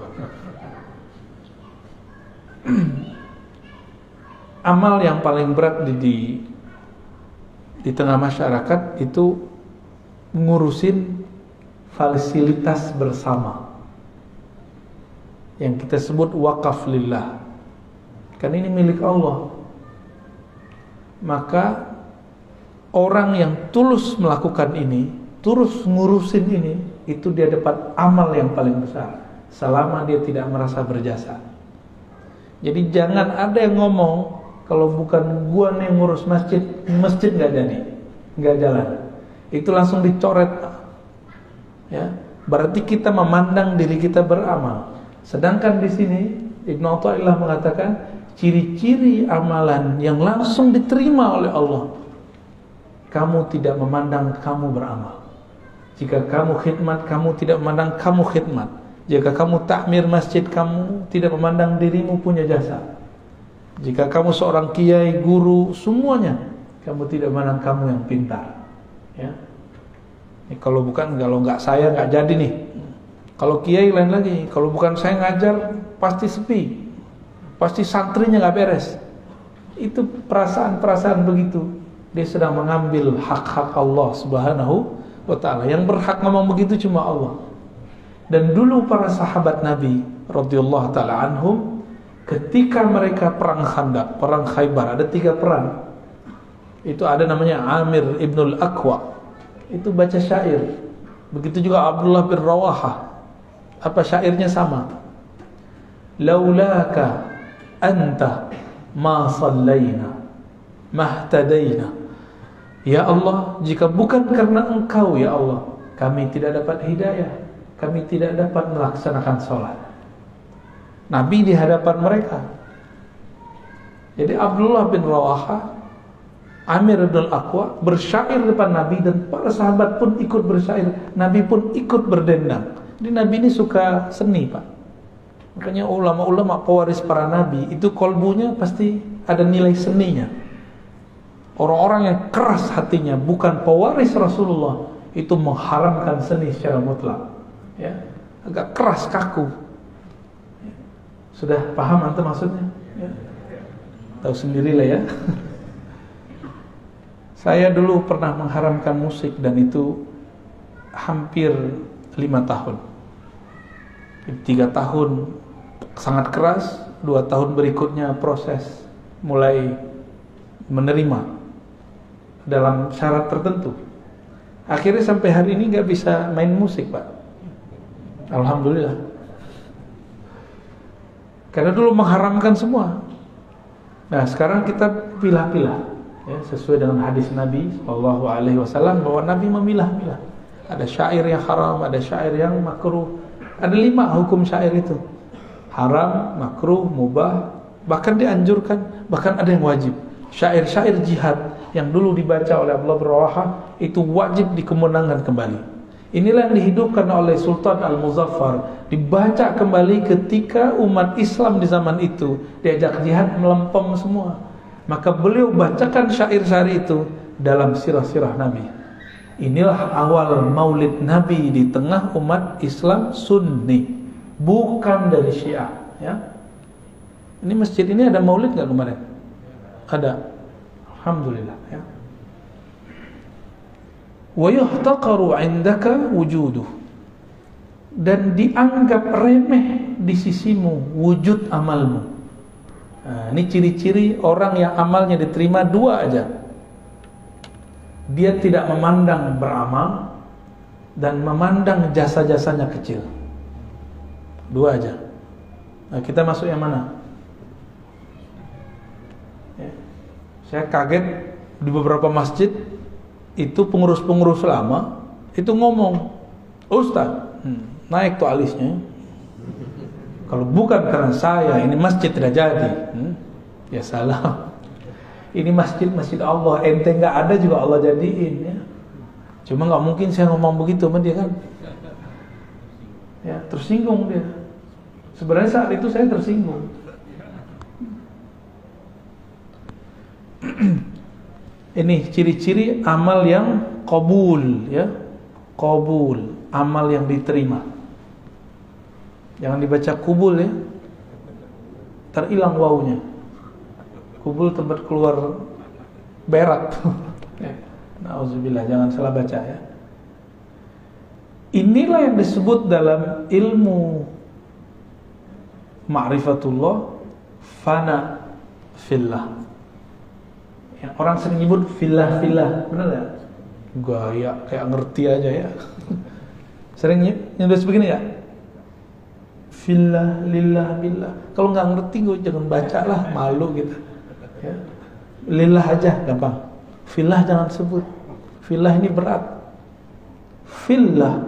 [SPEAKER 1] Amal yang paling berat di tengah masyarakat itu ngurusin fasilitas bersama yang kita sebut wakaf lillah. Kan ini milik Allah. Maka orang yang tulus melakukan ini, tulus ngurusin ini, itu dia dapat amal yang paling besar selama dia tidak merasa berjasa. Jadi jangan ada yang ngomong kalau bukan gua nih ngurus masjid, masjid nggak jadi, nggak jalan. Itu langsung dicoret. Ya, berarti kita memandang diri kita beramal. Sedangkan di sini Ibnu Athaillah mengatakan ciri-ciri amalan yang langsung diterima oleh Allah. Kamu tidak memandang kamu beramal. Jika kamu khidmat, kamu tidak memandang kamu khidmat. Jika kamu takmir masjid, kamu tidak memandang dirimu punya jasa. Jika kamu seorang kiai, guru, semuanya, kamu tidak memandang kamu yang pintar. Ya. Kalau nggak saya nggak jadi nih. Kalau kiai lain lagi. Kalau bukan saya ngajar pasti sepi, pasti santrinya nggak beres. Itu perasaan-perasaan begitu. Dia sedang mengambil hak-hak Allah Subhanahu wa Ta'ala. Yang berhak ngomong begitu cuma Allah. Dan dulu para sahabat Nabi radhiyallahu ta'ala anhum, ketika mereka perang Khandaq, perang Khaybar, ada 3 perang. Itu ada namanya Amir ibnul Aqwa. Itu baca syair. Begitu juga Abdullah bin Rawaha. Apa syairnya sama? Laulaka anta ma sallaina mahtadaina. Ya Allah, jika bukan karena Engkau ya Allah, kami tidak dapat hidayah, kami tidak dapat melaksanakan sholat. Nabi di hadapan mereka. Jadi Abdullah bin Rawaha, Amir bin Aqwa bersyair depan Nabi, dan para sahabat pun ikut bersyair. Nabi pun ikut berdendang. Jadi Nabi ini suka seni, Pak. Makanya ulama-ulama pewaris para Nabi itu kolbunya pasti ada nilai seninya. Orang-orang yang keras hatinya, bukan pewaris Rasulullah, itu mengharamkan seni secara mutlak. Ya, agak keras, kaku. Sudah paham antum maksudnya? Ya. Tahu sendirilah ya. Saya dulu pernah mengharamkan musik, dan itu hampir 5 tahun. 3 tahun sangat keras, 2 tahun berikutnya proses mulai menerima dalam syarat tertentu. Akhirnya sampai hari ini gak bisa main musik, Pak. Alhamdulillah. Karena dulu mengharamkan semua. Nah, sekarang kita pilah-pilah. Ya, sesuai dengan hadis Nabi SAW bahwa Nabi memilah-milah. Ada syair yang haram, ada syair yang makruh. Ada 5 hukum syair itu. Haram, makruh, mubah, bahkan dianjurkan, bahkan ada yang wajib. Syair-syair jihad yang dulu dibaca oleh Abdullah bin Rawaha itu wajib dikemenangkan kembali. Inilah yang dihidupkan oleh Sultan Al-Muzaffar, dibaca kembali ketika umat Islam di zaman itu diajak jihad melempem semua. Maka beliau bacakan syair-syair itu dalam sirah-sirah Nabi. Inilah awal maulid Nabi di tengah umat Islam Sunni, bukan dari Syiah. Ya. Ini masjid ini ada maulid nggak kemarin? Ada. Alhamdulillah. Ya. Wa yuhtaqaru 'indaka wujuduh. Dan dianggap remeh di sisimu wujud amalmu. Nah, ini ciri-ciri orang yang amalnya diterima 2 aja. Dia tidak memandang beramal dan memandang jasa-jasanya kecil. 2 aja. Nah, kita masuk yang mana? Ya. Saya kaget di beberapa masjid itu pengurus-pengurus lama itu ngomong, Ustaz, naik tuh alisnya. Kalau bukan karena saya, ini masjid tidak jadi. Ya salam. Ini masjid Allah, ente nggak ada juga Allah jadiin ya. Cuma nggak mungkin saya ngomong begitu sama dia kan. Ya, tersinggung dia. Sebenarnya saat itu saya tersinggung. Ini ciri-ciri amal yang qabul ya. Qabul, amal yang diterima. Jangan dibaca kubul ya. Terhilang wawunya. Kubul tempat keluar berak. Nauzubillah, jangan salah baca ya. Inilah yang disebut dalam ilmu ma'rifatullah fana fillah. Ya, orang sering nyebut fillah, benar ya? Gaya kayak ngerti aja ya. Sering nyebut begini ya? Fillah, lillah, billah. Kalau nggak ngerti gue jangan baca lah, malu gitu. Ya. Lillah aja gampang. Fillah jangan sebut. Fillah ini berat. Fillah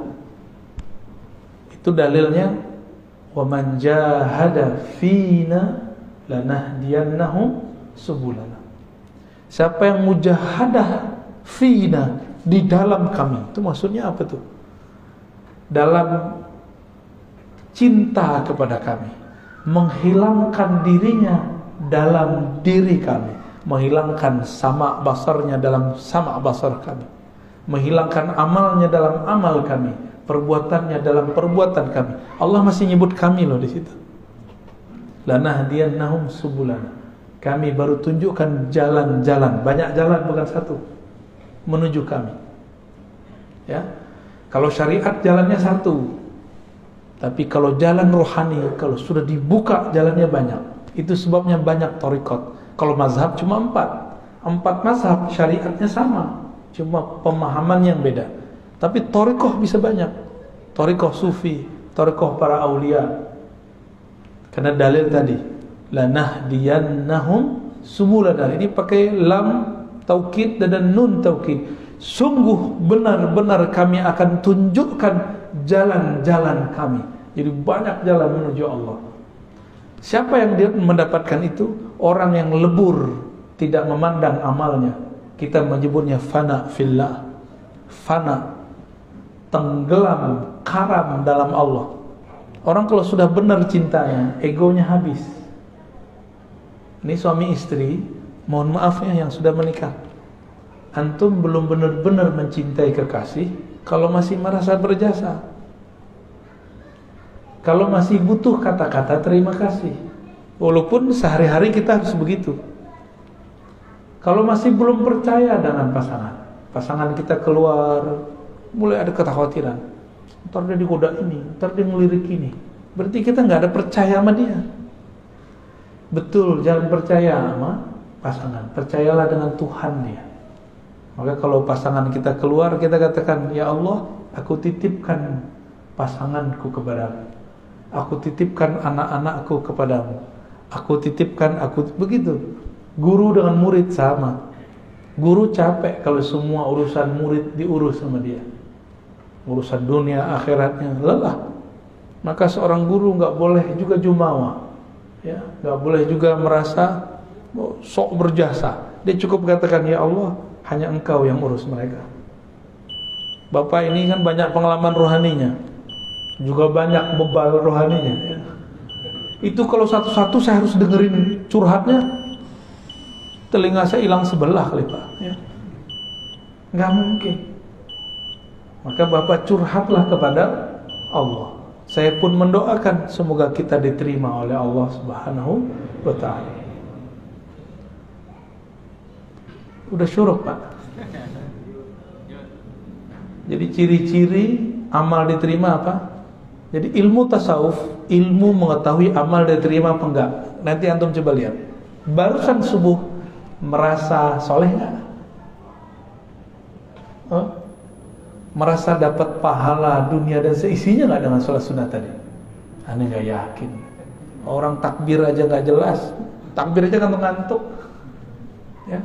[SPEAKER 1] itu dalilnya wa man jahada fina lanahdiyannahum subulana. Siapa yang mujahadah fina di dalam kami, itu maksudnya apa tuh? Dalam cinta kepada kami, menghilangkan dirinya dalam diri kami, menghilangkan sama basarnya dalam sama basar kami, menghilangkan amalnya dalam amal kami, perbuatannya dalam perbuatan kami. Allah masih nyebut kami loh di situ. Lanahdiyannahum subulana. Kami baru tunjukkan jalan-jalan, banyak jalan bukan satu, menuju kami. Ya, kalau syariat jalannya satu, tapi kalau jalan rohani, kalau sudah dibuka jalannya banyak. Itu sebabnya banyak thariqat. Kalau mazhab cuma 4 mazhab, syariatnya sama, cuma pemahaman yang beda. Tapi thariqah bisa banyak. Thariqah sufi, thariqah para aulia. Karena dalil tadi, lanahdiyannahum subulana. Ini pakai lam taukid dan nun taukid. Sungguh benar-benar kami akan tunjukkan jalan-jalan kami. Jadi banyak jalan menuju Allah. Siapa yang dia mendapatkan itu? Orang yang lebur, tidak memandang amalnya. Kita menyebutnya fana fillah. Fana, tenggelam, karam dalam Allah. Orang kalau sudah benar cintanya, egonya habis. Ini suami istri, mohon maaf ya yang sudah menikah. Antum belum benar-benar mencintai kekasih kalau masih merasa berjasa. Kalau masih butuh kata-kata terima kasih, walaupun sehari-hari kita harus begitu. Kalau masih belum percaya dengan pasangan kita keluar, mulai ada kekhawatiran, ntar dia digoda ini, ntar dia ngelirik ini, berarti kita nggak ada percaya sama dia. Betul, jangan percaya sama pasangan, percayalah dengan Tuhan dia. Maka kalau pasangan kita keluar, kita katakan, ya Allah, aku titipkan pasanganku kepadamu. Aku titipkan anak-anakku kepadamu. Aku titipkan, begitu. Guru dengan murid sama. Guru capek kalau semua urusan murid diurus sama dia. Urusan dunia akhiratnya lelah. Maka seorang guru nggak boleh juga jumawa, ya, nggak boleh juga merasa sok berjasa. Dia cukup katakan, ya Allah, hanya Engkau yang urus mereka. Bapak ini kan banyak pengalaman rohaninya, juga banyak bebal rohaninya ya. Itu kalau satu-satu saya harus dengerin curhatnya, telinga saya hilang sebelah kali Pak ya. Nggak mungkin. Maka Bapak curhatlah kepada Allah. Saya pun mendoakan semoga kita diterima oleh Allah Subhanahu wa ta'ala. Udah syuruk Pak. Jadi ciri-ciri amal diterima apa? Jadi ilmu tasawuf, ilmu mengetahui amal diterima apa enggak. Nanti antum coba lihat. Barusan subuh merasa soleh enggak? Merasa dapat pahala dunia dan seisinya enggak dengan sholat sunat tadi? Aneh enggak yakin. Orang takbir aja enggak jelas. Takbir aja ngantuk-ngantuk. Ya.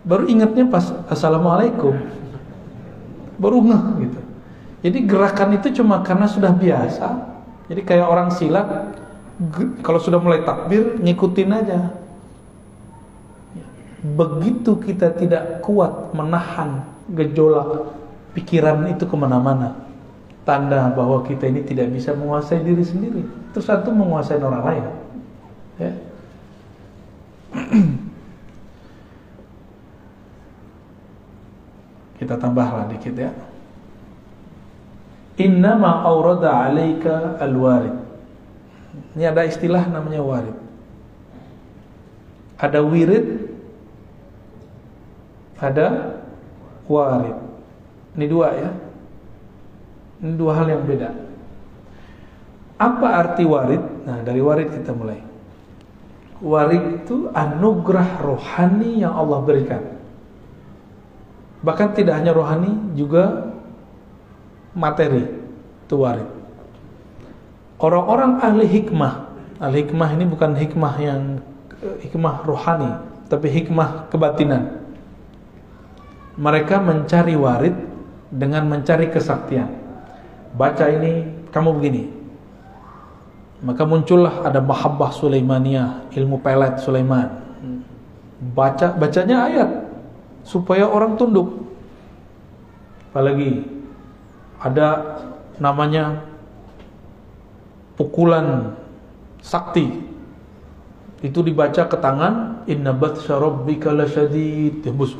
[SPEAKER 1] Baru ingatnya pas assalamualaikum. Baru ngeh gitu. Jadi gerakan itu cuma karena sudah biasa. Jadi kayak orang silat, kalau sudah mulai takbir ngikutin aja. begitu kita tidak kuat menahan gejolak pikiran itu kemana-mana, tanda bahwa kita ini tidak bisa menguasai diri sendiri. Terus antum menguasai orang lain, ya. Kita tambahlah dikit ya. Innama aurada alaika alwarid. Ini ada istilah namanya warid. Ada wirid, ada warid. Ini dua ya. Ini dua hal yang beda. Apa arti warid? Nah, dari warid kita mulai. Warid itu anugerah rohani yang Allah berikan. Bahkan tidak hanya rohani, juga materi. Itu warid. Orang-orang ahli hikmah. Ahli hikmah ini bukan hikmah yang hikmah rohani, tapi hikmah kebatinan. Mereka mencari warid dengan mencari kesaktian. Baca ini, kamu begini. Maka muncullah ada mahabbah Sulaimaniyah, ilmu pelet Sulaiman. Bacanya ayat supaya orang tunduk. Apalagi ada namanya pukulan sakti. Itu dibaca ke tangan, inna batsya rabbika lasyadid. Tembus.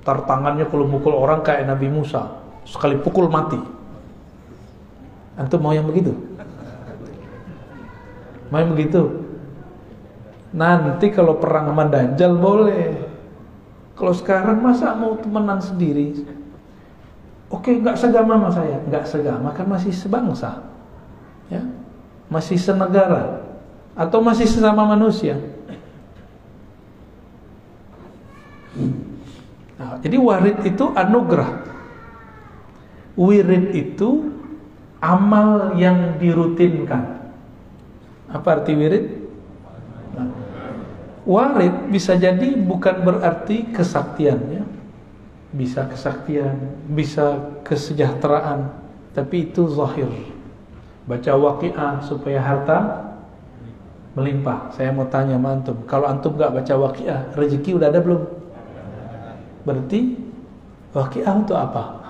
[SPEAKER 1] Tar tangannya kalau mukul orang kayak Nabi Musa, sekali pukul mati. Antum mau yang begitu? Mau yang begitu? Nanti kalau perang sama Dajjal boleh. Kalau sekarang masa mau temenan sendiri? Oke, nggak segama sama saya, nggak segama kan masih sebangsa, ya, masih senegara, atau masih sesama manusia. Nah, jadi warid itu anugerah. Wirid itu amal yang dirutinkan. Apa arti wirid? Nah, warid bisa jadi bukan berarti kesaktian, ya. Bisa kesaktian, bisa kesejahteraan, tapi itu zahir. Baca Waqiah supaya harta melimpah. Saya mau tanya sama antum, kalau antum gak baca Waqiah, rezeki udah ada belum? Berarti Waqiah untuk apa?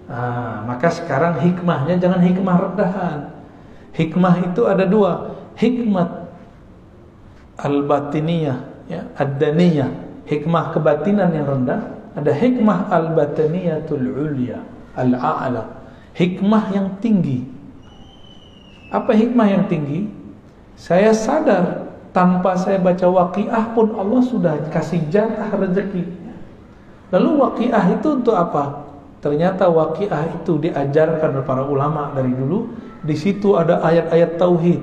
[SPEAKER 1] Nah, maka sekarang hikmahnya jangan hikmah rendahan. Hikmah itu ada dua, hikmat al-batiniyah, ya, ad-daniyah, hikmah kebatinan yang rendah. Ada hikmah al-bataniyatul ulya, al-a'la, hikmah yang tinggi. Apa hikmah yang tinggi? Saya sadar tanpa saya baca Waqiah pun Allah sudah kasih jatah rezeki. Lalu Waqiah itu untuk apa? Ternyata Waqiah itu diajarkan oleh para ulama dari dulu. Di situ ada ayat-ayat tauhid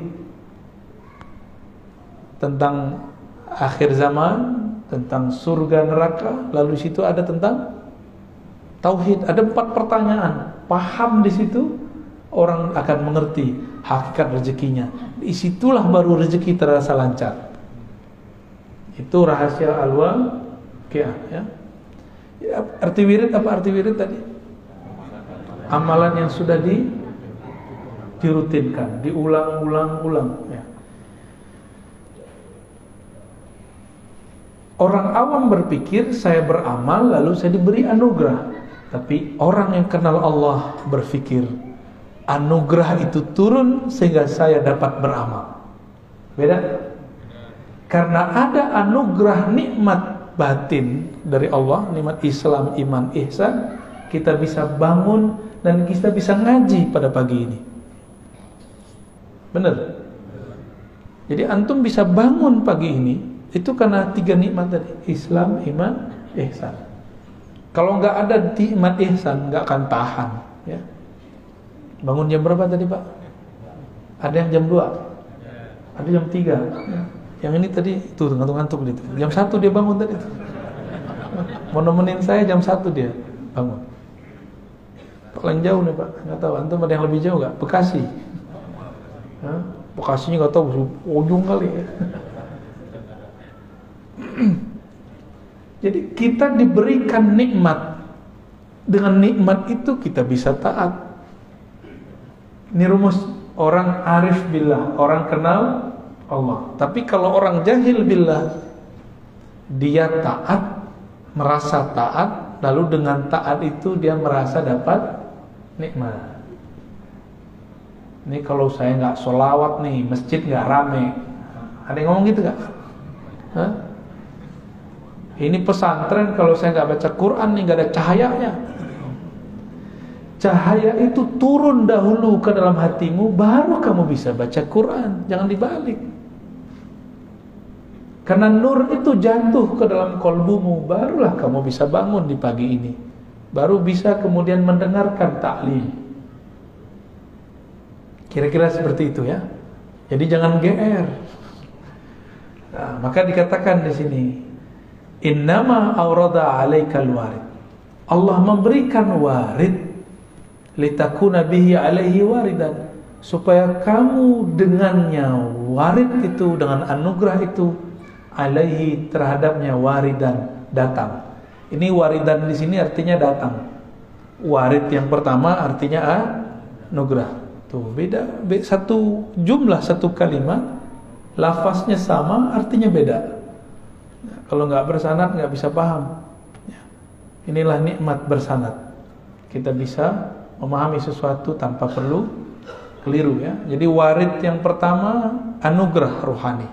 [SPEAKER 1] tentang akhir zaman, tentang surga neraka. Lalu di situ ada tentang tauhid. Ada 4 pertanyaan. Paham di situ, orang akan mengerti hakikat rezekinya. Di situlah baru rezeki terasa lancar. Itu rahasia al-Waqiah, ya. Arti wirid apa arti wirid tadi? Amalan yang sudah dirutinkan, diulang-ulang-ulang, ya. Orang awam berpikir saya beramal lalu saya diberi anugerah. Tapi orang yang kenal Allah berpikir anugerah itu turun sehingga saya dapat beramal. Beda? Karena ada anugerah nikmat batin dari Allah, nikmat Islam, iman, ihsan, kita bisa bangun dan kita bisa ngaji pada pagi ini. Benar? Jadi antum bisa bangun pagi ini itu karena 3 nikmat tadi, Islam, iman, ihsan. Kalau nggak ada nikmat ihsan nggak akan tahan, ya. Bangun jam berapa tadi Pak? Ada yang jam 2, ada jam 3, ya. Yang ini tadi tuh ngantuk-ngantuk gitu. Jam 1 dia bangun tadi. Mau nemenin saya jam 1 dia bangun. Paling jauh nih Pak, nggak tahu. Antum ada yang lebih jauh nggak? Bekasi. Hah? Bekasinya nggak tahu, ujung kali ya. Jadi kita diberikan nikmat. Dengan nikmat itu kita bisa taat. Ini rumus orang arif billah, orang kenal
[SPEAKER 2] Allah. Tapi kalau orang jahil billah, dia taat, merasa taat, lalu dengan taat itu dia merasa dapat nikmat. Ini kalau saya nggak sholawat nih, masjid nggak rame. Ada yang ngomong gitu nggak? Hah? Ini pesantren kalau saya nggak baca Quran nih, nggak ada cahayanya. Cahaya itu turun dahulu ke dalam hatimu, baru kamu bisa baca Quran. Jangan dibalik. Karena nur itu jatuh ke dalam kolbumu, barulah kamu bisa bangun di pagi ini. Baru bisa kemudian mendengarkan taklim. Kira-kira seperti itu ya. Jadi jangan GR. Nah, maka dikatakan di sini, innama awrada alaikal warid. Allah memberikan warid litakuna bihi alaihi waridan, supaya kamu dengannya warid itu, dengan anugerah itu, alaihi terhadapnya waridan, datang. Ini waridan di sini artinya datang. Warid yang pertama artinya anugerah. Tuh beda, satu jumlah, satu kalimat, lafaznya sama, artinya beda. Kalau nggak bersanad nggak bisa paham. Inilah nikmat bersanad. Kita bisa memahami sesuatu tanpa perlu keliru ya. Jadi warid yang pertama anugerah rohani.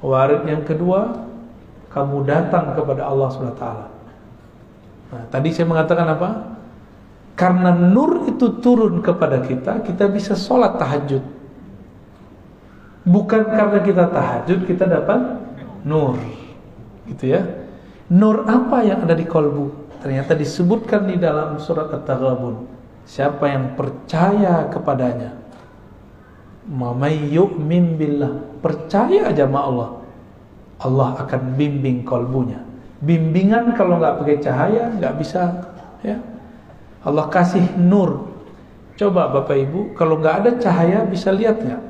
[SPEAKER 2] Warid yang kedua, kamu datang kepada Allah SWT. Nah, tadi saya mengatakan apa? Karena nur itu turun kepada kita, kita bisa sholat tahajud. Bukan karena kita tahajud kita dapat nur, gitu ya. Nur apa yang ada di kolbu? Ternyata disebutkan di dalam surat At-Taghabun. Siapa yang percaya kepadanya, may yu'min billah, percaya aja sama Allah, Allah akan bimbing kolbunya. Bimbingan kalau nggak pakai cahaya nggak bisa ya. Allah kasih nur. Coba Bapak Ibu, kalau nggak ada cahaya bisa lihat nggak?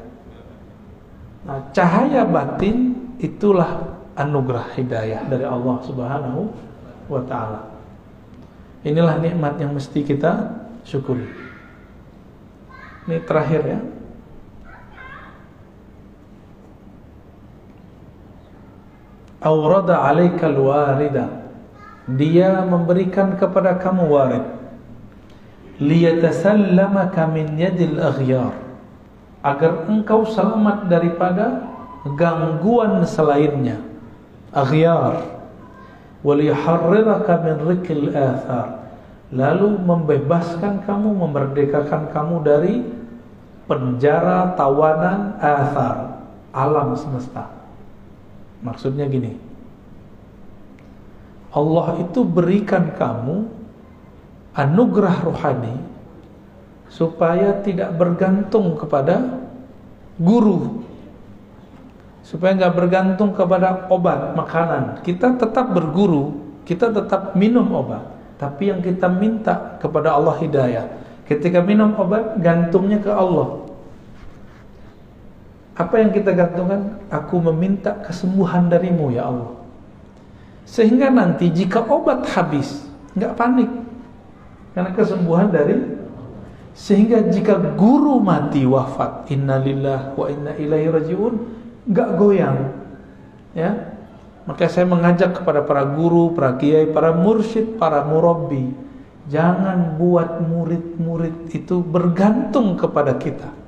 [SPEAKER 2] Nah, cahaya batin itulah anugerah hidayah dari Allah Subhanahu wa Ta'ala. Inilah nikmat yang mesti kita syukuri. Ini terakhir ya. Awrada alaikal warida, dia memberikan kepada kamu warid, liyatasallamaka min yadil aghyar, agar engkau selamat daripada gangguan selainnya, aghyar, waliharriraka min rikil athar, lalu membebaskan kamu, memerdekakan kamu dari penjara tawanan athar, alam semesta. Maksudnya gini, Allah itu berikan kamu anugerah rohani supaya tidak bergantung kepada guru, supaya nggak bergantung kepada obat, makanan. Kita tetap berguru, kita tetap minum obat, tapi yang kita minta kepada Allah hidayah. Ketika minum obat, gantungnya ke Allah. Apa yang kita gantungkan? Aku meminta kesembuhan darimu ya Allah. Sehingga nanti jika obat habis, nggak panik, karena kesembuhan dari. Sehingga jika guru mati wafat, innalillahi wa inna ilaihi rajiun, nggak goyang ya. Maka saya mengajak kepada para guru, para kiai, para mursyid, para murabbi, jangan buat murid-murid itu bergantung kepada kita.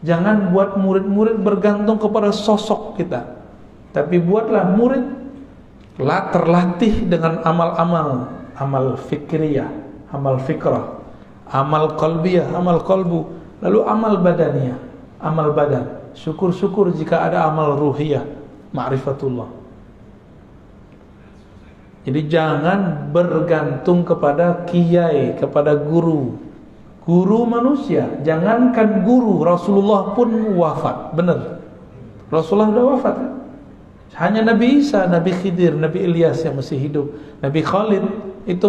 [SPEAKER 2] Jangan buat murid-murid bergantung kepada sosok kita, tapi buatlah murid terlatih dengan amal-amal, amal fikriyah, amal fikrah, amal qalbiyah, amal qalbu, lalu amal badaniyah, amal badan. Syukur-syukur jika ada amal ruhiyah, ma'rifatullah. Jadi jangan bergantung kepada kiai, kepada guru manusia. Jangankan guru, Rasulullah pun wafat. Benar, Rasulullah sudah wafat kan? Hanya Nabi Isa, Nabi Khidir, Nabi Ilyas yang masih hidup. Nabi Khalid itu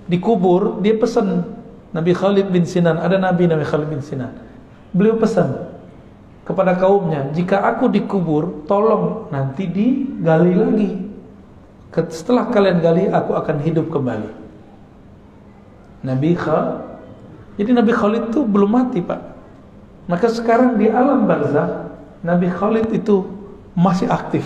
[SPEAKER 2] dikubur, dia pesan. Nabi Khalid bin Sinan, ada Nabi Khalid bin Sinan, beliau pesan kepada kaumnya, jika aku dikubur, tolong nanti digali lagi. Setelah kalian gali, aku akan hidup kembali. Jadi Nabi Khalid itu belum mati Pak. Maka sekarang di alam barzakh Nabi Khalid itu masih aktif.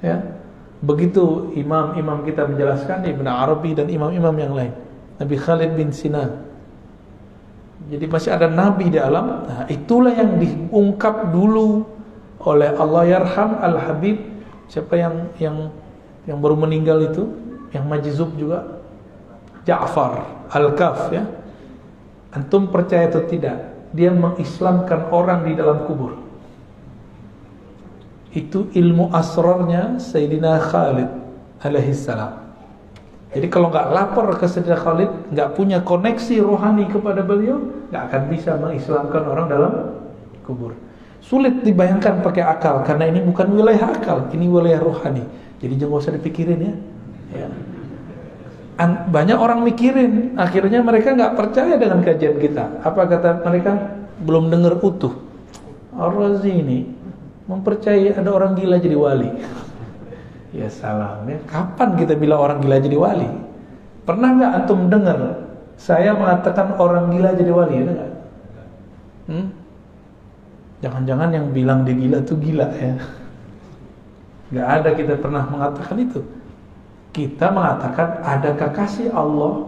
[SPEAKER 2] Ya. Begitu imam-imam kita menjelaskan, Ibn Arabi dan imam-imam yang lain. Nabi Khalid bin Sinan. Jadi masih ada nabi di alam. Nah, itulah yang diungkap dulu oleh Allah yarham Al-Habib. Siapa yang baru meninggal itu, yang majzub juga, Ja'far Al-Kaf ya. Antum percaya atau tidak, dia mengislamkan orang di dalam kubur. Itu ilmu asrarnya Sayyidina Khalid alaihissalam. Jadi kalau nggak lapor ke Sayyidina Khalid, nggak punya koneksi rohani kepada beliau, nggak akan bisa mengislamkan orang dalam kubur. Sulit dibayangkan pakai akal, karena ini bukan wilayah akal, ini wilayah rohani. Jadi jangan usah dipikirin ya. Banyak orang mikirin, akhirnya mereka nggak percaya dengan kajian kita. Apa kata mereka? Belum dengar utuh. Ar-Razi ini mempercayai ada orang gila jadi wali. Ya salam ya. Kapan kita bilang orang gila jadi wali? Pernah nggak antum dengar saya mengatakan orang gila jadi wali? Ada nggak? Jangan-jangan yang bilang dia gila tuh gila ya. Nggak ada kita pernah mengatakan itu. Kita mengatakan ada kekasih Allah,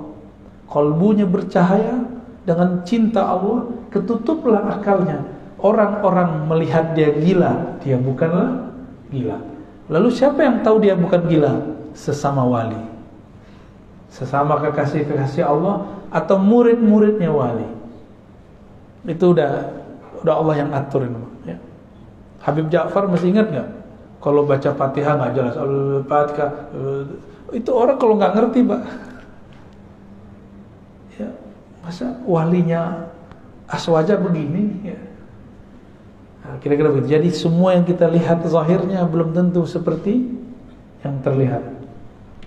[SPEAKER 2] kalbunya bercahaya dengan cinta Allah, ketutuplah akalnya. Orang-orang melihat dia gila, dia bukanlah gila. Lalu siapa yang tahu dia bukan gila? Sesama wali, sesama kekasih-kekasih Allah atau murid-muridnya wali. Itu udah Allah yang atur ini, ya. Habib Ja'far masih ingat nggak? Kalau baca Fatihah nggak jelas, Al-Fatihah itu orang kalau nggak ngerti, Pak. Ya, masa walinya Aswaja begini, ya. Nah, kira-kira begitu. Jadi semua yang kita lihat zahirnya belum tentu seperti yang terlihat.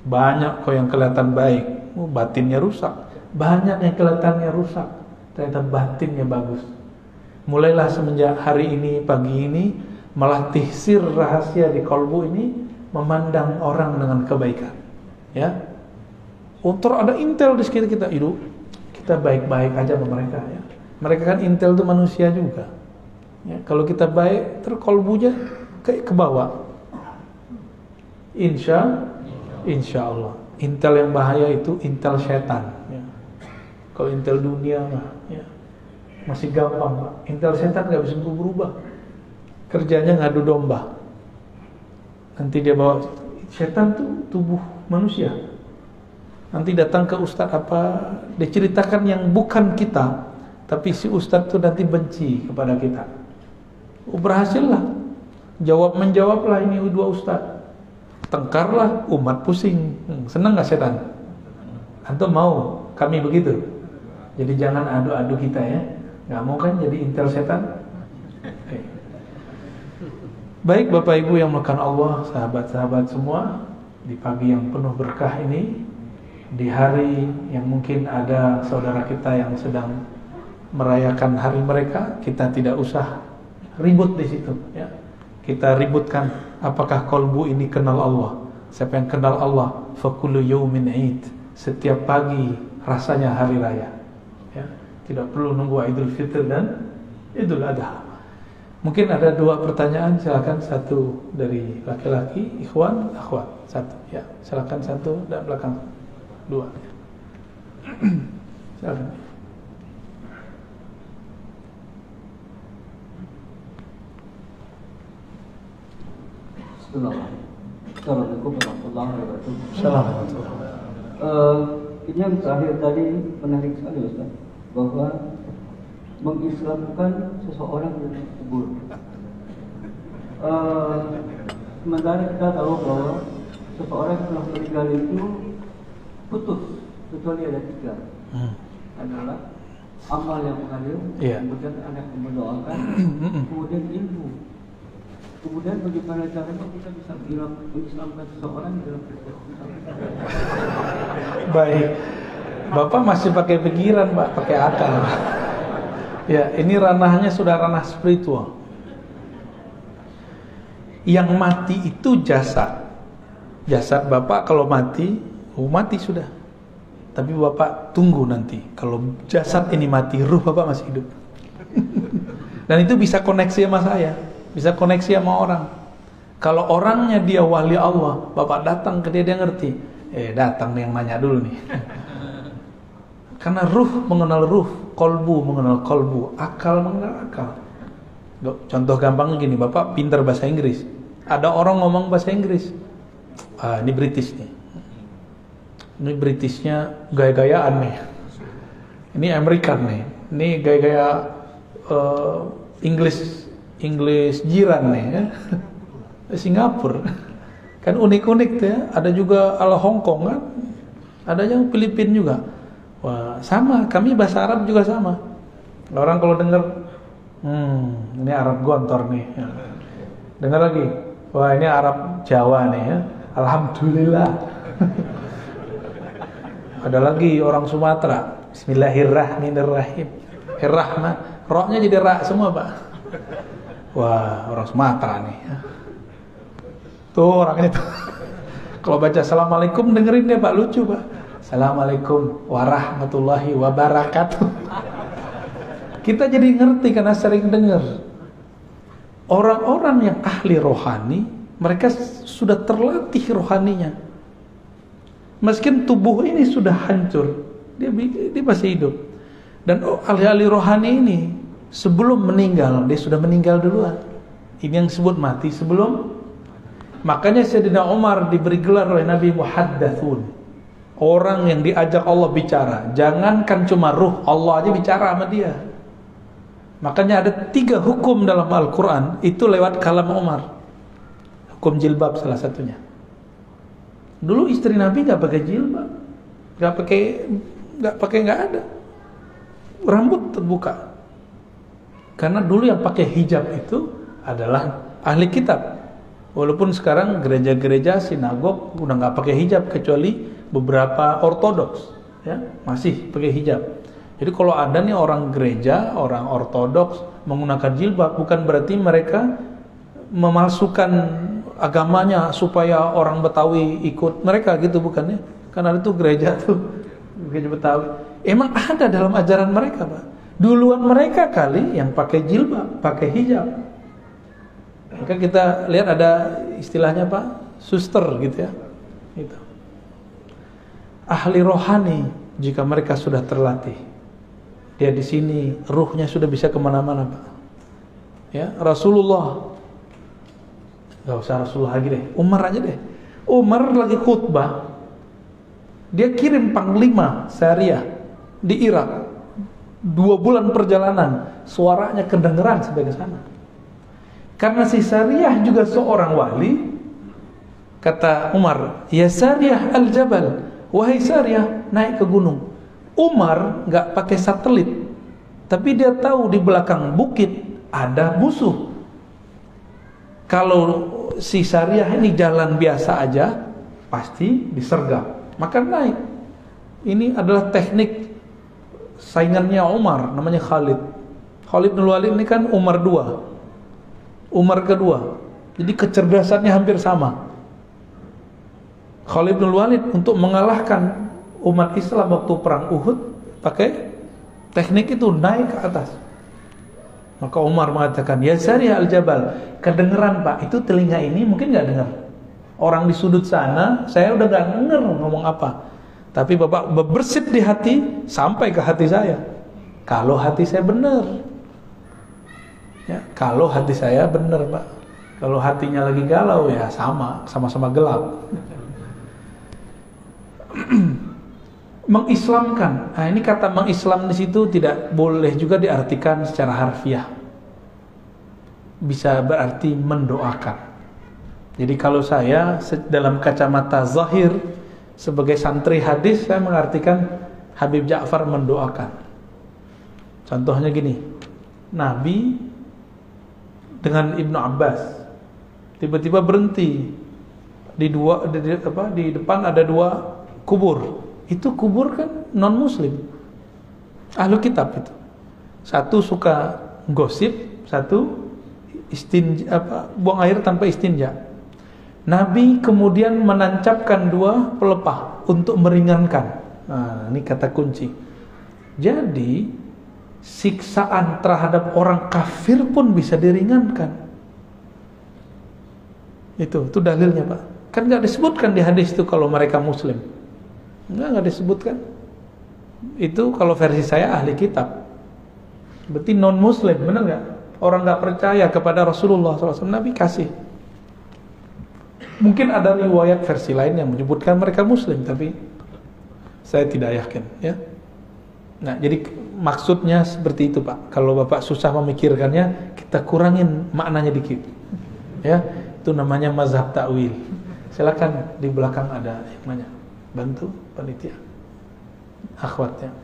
[SPEAKER 2] Banyak kok yang kelihatan baik, batinnya rusak. Banyak yang kelihatannya rusak, ternyata batinnya bagus. Mulailah semenjak hari ini, pagi ini, melatih sir rahasia di kalbu ini, memandang orang dengan kebaikan. Ya, untuk ada intel di sekitar kita, itu kita baik-baik aja sama mereka. Ya. Mereka kan intel itu manusia juga. Ya, kalau kita baik, terus kalbunya kayak ke bawah. Insya Allah. Intel yang bahaya itu intel setan. Ya. Kalau intel dunia ya, masih gampang, Pak. Intel setan nggak bisa berubah. Kerjanya ngadu domba. Nanti dia bawa setan tuh tubuh manusia. Nanti datang ke ustadz apa, diceritakan yang bukan kita, tapi si ustadz tuh nanti benci kepada kita. Berhasillah, menjawablah ini dua ustadz. Tengkarlah, umat pusing. Senang nggak setan? Antum mau kami begitu? Jadi jangan adu-adu kita ya. Nggak mau kan jadi intel setan? Baik Bapak Ibu yang melakukan Allah, sahabat-sahabat semua, di pagi yang penuh berkah ini, di hari yang mungkin ada saudara kita yang sedang merayakan hari mereka, kita tidak usah ribut di situ ya. Kita ributkan apakah kalbu ini kenal Allah. Siapa yang kenal Allah, fakullu yaumin 'id. Setiap pagi rasanya hari raya. Ya, tidak perlu nunggu Idul Fitri dan Idul Adha. Mungkin ada dua pertanyaan, silakan satu dari laki-laki, ikhwan, akhwat, satu ya, silakan satu dan belakang dua. Ya. Silakan.
[SPEAKER 3] Assalamualaikum warahmatullahi wabarakatuh.
[SPEAKER 2] Assalamualaikum.
[SPEAKER 3] Ini yang terakhir tadi menarik sekali Ustaz, bahwa mengislamkan seseorang dari kubur. Sementara kita tahu bahwa seseorang setelah meninggal itu putus, kecuali ada tiga. Adalah amal yang mengalir, kemudian anak yang mendoakan, kemudian ilmu. Kemudian bagaimana caranya kita bisa mengislamkan seseorang dalam kubur?
[SPEAKER 2] Baik, Bapak masih pakai pikiran, Pak, pakai akal. Ya, ini ranahnya sudah ranah spiritual. Yang mati itu jasad. Jasad Bapak kalau mati, mati sudah. Tapi Bapak tunggu nanti. Kalau jasad ini mati, ruh Bapak masih hidup. Dan itu bisa koneksi sama saya, bisa koneksi sama orang. Kalau orangnya dia wali Allah, Bapak datang ke dia, dia ngerti. Datang nih yang nanya dulu nih. Karena ruh mengenal ruh, kolbu mengenal kolbu, akal mengenal akal. Contoh gampangnya gini, Bapak pintar bahasa Inggris. Ada orang ngomong bahasa Inggris. Ini British nih. Ini Britishnya gaya-gayaan nih. Ini American nih. Ini gaya-gaya English jiran nih ya. Singapura. Kan unik-unik tuh ya. Ada juga ala Hong Kong kan. Ada yang Filipina juga. Wah, sama. Kami bahasa Arab juga sama. Orang kalau dengar ini Arab gontor nih ya. Dengar lagi. Wah, ini Arab Jawa nih ya. Alhamdulillah. Ada lagi orang Sumatera. Bismillahirrahmanirrahim. Rahmah. Rohnya jadi ra semua, Pak. Wah, orang Sumatera nih ya. Tuh orangnya tuh. Kalau baca Assalamualaikum dengerin deh, Pak, lucu, Pak. Assalamualaikum warahmatullahi wabarakatuh. Kita jadi ngerti karena sering dengar. Orang-orang yang ahli rohani, mereka sudah terlatih rohaninya. Meskipun tubuh ini sudah hancur, dia masih hidup. Dan ahli-ahli rohani ini sebelum meninggal, dia sudah meninggal duluan. Ini yang disebut mati sebelum. Makanya Sayyidina Umar diberi gelar oleh Nabi Muhaddatsun. Orang yang diajak Allah bicara. Jangankan cuma ruh, Allah aja bicara sama dia. Makanya ada 3 hukum dalam Al-Quran, itu lewat kalam Umar. Hukum jilbab salah satunya. Dulu istri Nabi gak pakai jilbab, gak ada. Rambut terbuka. Karena dulu yang pakai hijab itu adalah ahli kitab. Walaupun sekarang gereja-gereja sinagog udah nggak pakai hijab kecuali beberapa ortodoks, ya masih pakai hijab. Jadi kalau ada nih orang gereja, orang ortodoks menggunakan jilbab, bukan berarti mereka memalsukan agamanya supaya orang Betawi ikut mereka gitu, bukan ya? Karena ada tuh gereja Betawi. Emang ada dalam ajaran mereka, Pak. Duluan mereka kali yang pakai jilbab, pakai hijab. Maka kita lihat ada istilahnya, Pak, suster gitu ya. Gitu. Ahli rohani jika mereka sudah terlatih, dia di sini ruhnya sudah bisa kemana-mana, Pak. Ya, Rasulullah, nggak usah Rasulullah lagi deh, Umar aja deh. Umar lagi khutbah, dia kirim panglima syariah di Irak. 2 bulan perjalanan, suaranya kedengeran sampai ke sana. Karena si Sariyah juga seorang wali, kata Umar, ya Sariyah al-Jabal, wahai Sariyah, naik ke gunung. Umar nggak pakai satelit, tapi dia tahu di belakang bukit ada musuh. Kalau si Sariyah ini jalan biasa aja, pasti disergap, maka naik. Ini adalah teknik saingannya Umar, namanya Khalid. Khalid bin Walid ini kan Umar 2. Umar kedua. Jadi kecerdasannya hampir sama. Khalid bin Walid untuk mengalahkan umat Islam waktu perang Uhud pakai teknik itu, naik ke atas. Maka Umar mengatakan, ya Sariyah al-Jabal, kedengeran, Pak. Itu telinga ini mungkin gak dengar. Orang di sudut sana, saya udah gak denger ngomong apa. Tapi Bapak berbersih di hati, sampai ke hati saya. Kalau hati saya benar. Ya, kalau hati saya benar, Pak. Kalau hatinya lagi galau, ya sama-sama gelap. Mengislamkan. Nah, ini kata mengislam di situ tidak boleh juga diartikan secara harfiah. Bisa berarti mendoakan. Jadi kalau saya dalam kacamata zahir sebagai santri hadis, saya mengartikan Habib Ja'far mendoakan. Contohnya gini, Nabi dengan Ibnu Abbas tiba-tiba berhenti di depan ada 2 kubur. Itu kubur kan non muslim, ahlu kitab itu. Satu suka gosip, satu buang air tanpa istinja. Nabi kemudian menancapkan 2 pelepah untuk meringankan. Nah, ini kata kunci. Jadi siksaan terhadap orang kafir pun bisa diringankan. Itu dalilnya, Pak. Kan nggak disebutkan di hadis itu kalau mereka muslim. Nggak disebutkan. Itu kalau versi saya ahli kitab. Berarti non muslim, benar nggak? Orang nggak percaya kepada Rasulullah SAW, Nabi kasih. Mungkin ada riwayat versi lain yang menyebutkan mereka muslim, tapi saya tidak yakin, ya. Nah, jadi maksudnya seperti itu, Pak. Kalau Bapak susah memikirkannya, kita kurangin maknanya dikit. Ya, itu namanya mazhab ta'wil. Silakan di belakang ada hikmahnya. Bantu panitia. Akhwatnya.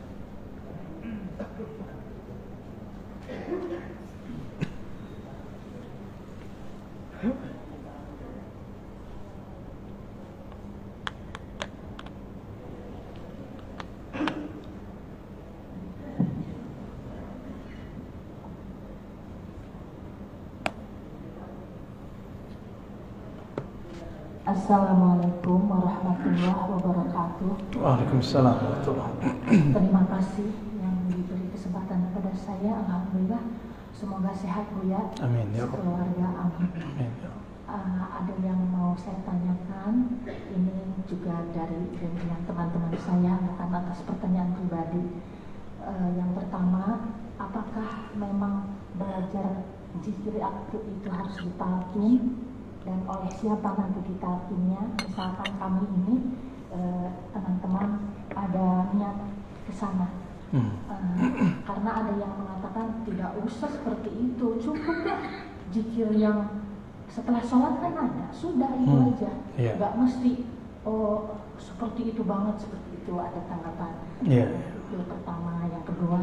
[SPEAKER 4] Assalamualaikum warahmatullahi wabarakatuh.
[SPEAKER 2] Waalaikumsalam warahmatullahi wabarakatuh.
[SPEAKER 4] Terima kasih yang diberi kesempatan kepada saya. Alhamdulillah, semoga sehat Buya.
[SPEAKER 2] Amin ya Rabb.
[SPEAKER 4] Keluarga amin.
[SPEAKER 2] Amin ya Rabb.
[SPEAKER 4] Ada yang mau saya tanyakan. Ini juga dari bimbingan teman-teman saya, bukan atas pertanyaan pribadi. Yang pertama, apakah memang belajar zikir aktif itu harus ditalkin? Dan oleh siapa nanti ditalkinnya? Misalkan kami ini teman-teman ada niat ke sana, karena ada yang mengatakan tidak usah seperti itu, cukup lah zikir yang setelah sholat kan ada, sudah itu aja, nggak mesti seperti itu banget, seperti itu, ada tanggapan. Itu pertama. Yang kedua,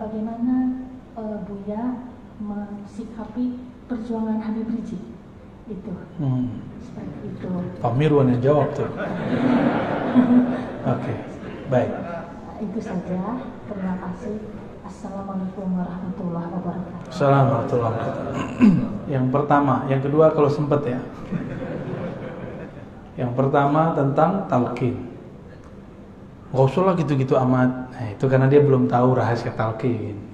[SPEAKER 4] bagaimana Buya mensikapi perjuangan Habib Rizik itu? Seperti itu.
[SPEAKER 2] Pak Mirwan yang jawab tuh. Oke, baik.
[SPEAKER 4] Itu saja. Terima kasih. Assalamualaikum warahmatullahi wabarakatuh.
[SPEAKER 2] Assalamualaikum warahmatullahi wabarakatuh. Yang pertama, yang kedua kalau sempat ya. Yang pertama tentang talqin. Nggak usah lah gitu-gitu amat. Nah, itu karena dia belum tahu rahasia talqin.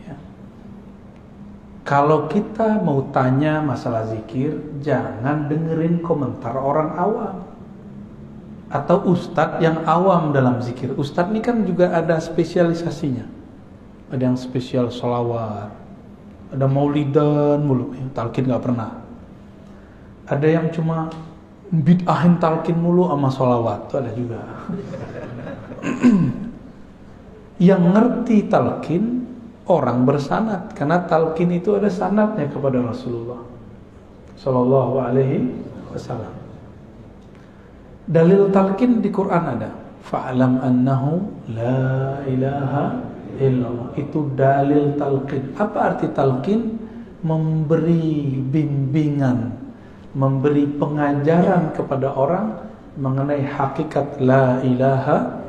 [SPEAKER 2] Kalau kita mau tanya masalah zikir, jangan dengerin komentar orang awam atau ustadz yang awam dalam zikir. Ustadz ini kan juga ada spesialisasinya. Ada yang spesial sholawat, ada maulidan mulu, talqin nggak pernah. Ada yang cuma bid'ahin talqin mulu sama sholawat, itu ada juga. Yang ngerti talqin orang bersanad, karena talqin itu ada sanadnya kepada Rasulullah Sallallahu Alaihi Wasallam. Dalil talqin di Quran ada, fa'lam annahu la ilaha illallah. Itu dalil talqin. Apa arti talqin? Memberi bimbingan, memberi pengajaran kepada orang mengenai hakikat la ilaha.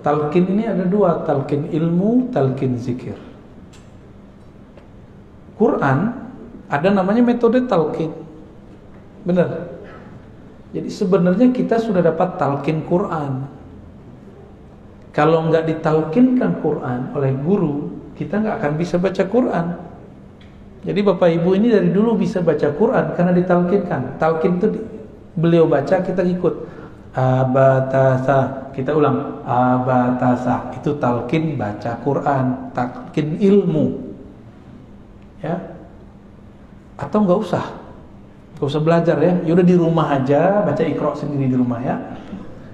[SPEAKER 2] Talqin ini ada dua, talqin ilmu, talqin zikir. Quran ada namanya metode talqin, benar. Jadi sebenarnya kita sudah dapat talqin Quran. Kalau nggak ditalqinkan Quran oleh guru, kita nggak akan bisa baca Quran. Jadi Bapak Ibu ini dari dulu bisa baca Quran karena ditalqinkan. Talqin itu beliau baca, kita ikut. Abatasa, kita ulang. Abatasa, itu talqin baca Quran, talqin ilmu. Ya, atau nggak usah belajar ya. Yaudah di rumah aja baca Iqra sendiri di rumah ya,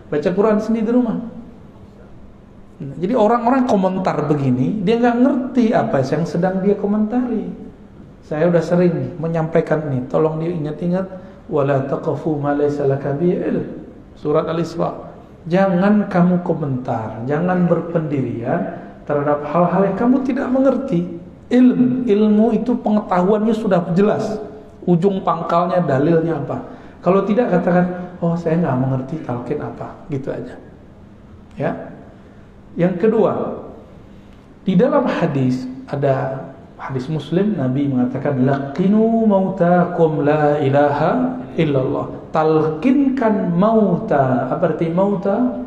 [SPEAKER 2] baca Quran sendiri di rumah. Nah, jadi orang-orang komentar begini, dia nggak ngerti apa yang sedang dia komentari. Saya udah sering menyampaikan ini, tolong diingat-ingat. Wala taqfu ma laysa laka bihi ilm. Surat Al-Isra. Jangan kamu komentar, jangan berpendirian terhadap hal-hal yang kamu tidak mengerti. Ilmu itu pengetahuannya sudah jelas, ujung pangkalnya dalilnya apa. Kalau tidak katakan, oh saya nggak mengerti talqin apa, gitu aja. Ya. Yang kedua, di dalam hadis ada hadis Muslim, Nabi mengatakan laqinu mautakum la ilaha illallah. Talqinkan mauta. Apa arti mauta?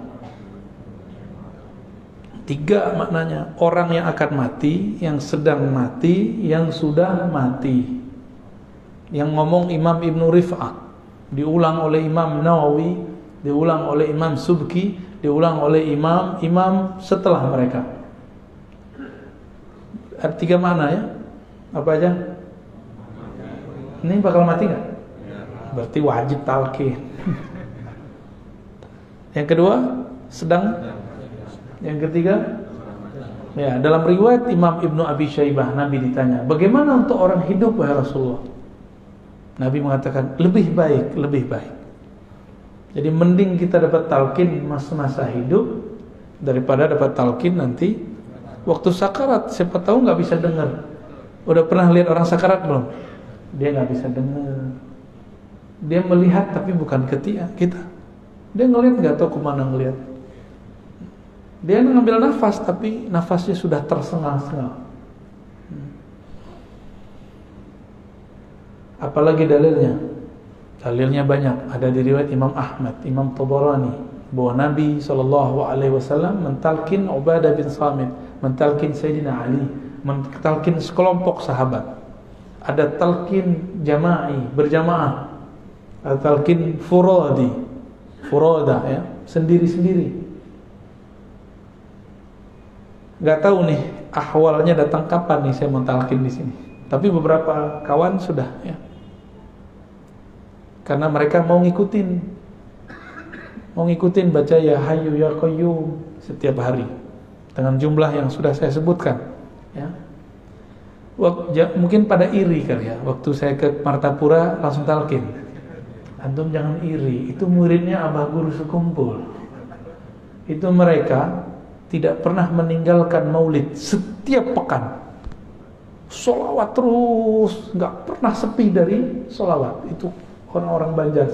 [SPEAKER 2] 3 maknanya. Orang yang akan mati, yang sedang mati, yang sudah mati. Yang ngomong Imam Ibn Rif'ah, diulang oleh Imam Nawawi, diulang oleh Imam Subki, diulang oleh imam setelah mereka. Ada 3 makna ya. Apa aja? Ini bakal mati nggak? Berarti wajib talqin. Yang kedua, sedang. Yang ketiga, ya, dalam riwayat Imam Ibnu Abi Syaibah, Nabi ditanya, bagaimana untuk orang hidup wahai Rasulullah? Nabi mengatakan, lebih baik. Jadi mending kita dapat talqin masa hidup daripada dapat talqin nanti waktu sakarat. Siapa tahu nggak bisa dengar. Udah pernah lihat orang sakarat belum? Dia nggak bisa dengar. Dia melihat tapi bukan kita. Dia ngelihat nggak tahu kemana ngelihat. Dia ngambil nafas tapi nafasnya sudah tersengal-sengal. Apalagi dalilnya? Dalilnya banyak. Ada di riwayat Imam Ahmad, Imam Tabarani, bahwa Nabi SAW mentalkin Ubadah bin Samit, mentalkin Sayyidina Ali, mentalkin sekelompok sahabat. Ada talqin jama'i, berjamaah. Ada talqin furada ya, sendiri-sendiri. Gak tahu nih ahwalnya datang kapan nih saya mentalkin di sini. Tapi beberapa kawan sudah ya. Karena mereka mau ngikutin baca ya Hayyu ya Qayyum setiap hari dengan jumlah yang sudah saya sebutkan ya. Mungkin pada iri kali ya. Waktu saya ke Martapura langsung talqin. Antum jangan iri, itu muridnya Abah Guru Sekumpul. Itu mereka tidak pernah meninggalkan maulid setiap pekan. Sholawat terus, nggak pernah sepi dari sholawat. Itu orang-orang Banjar.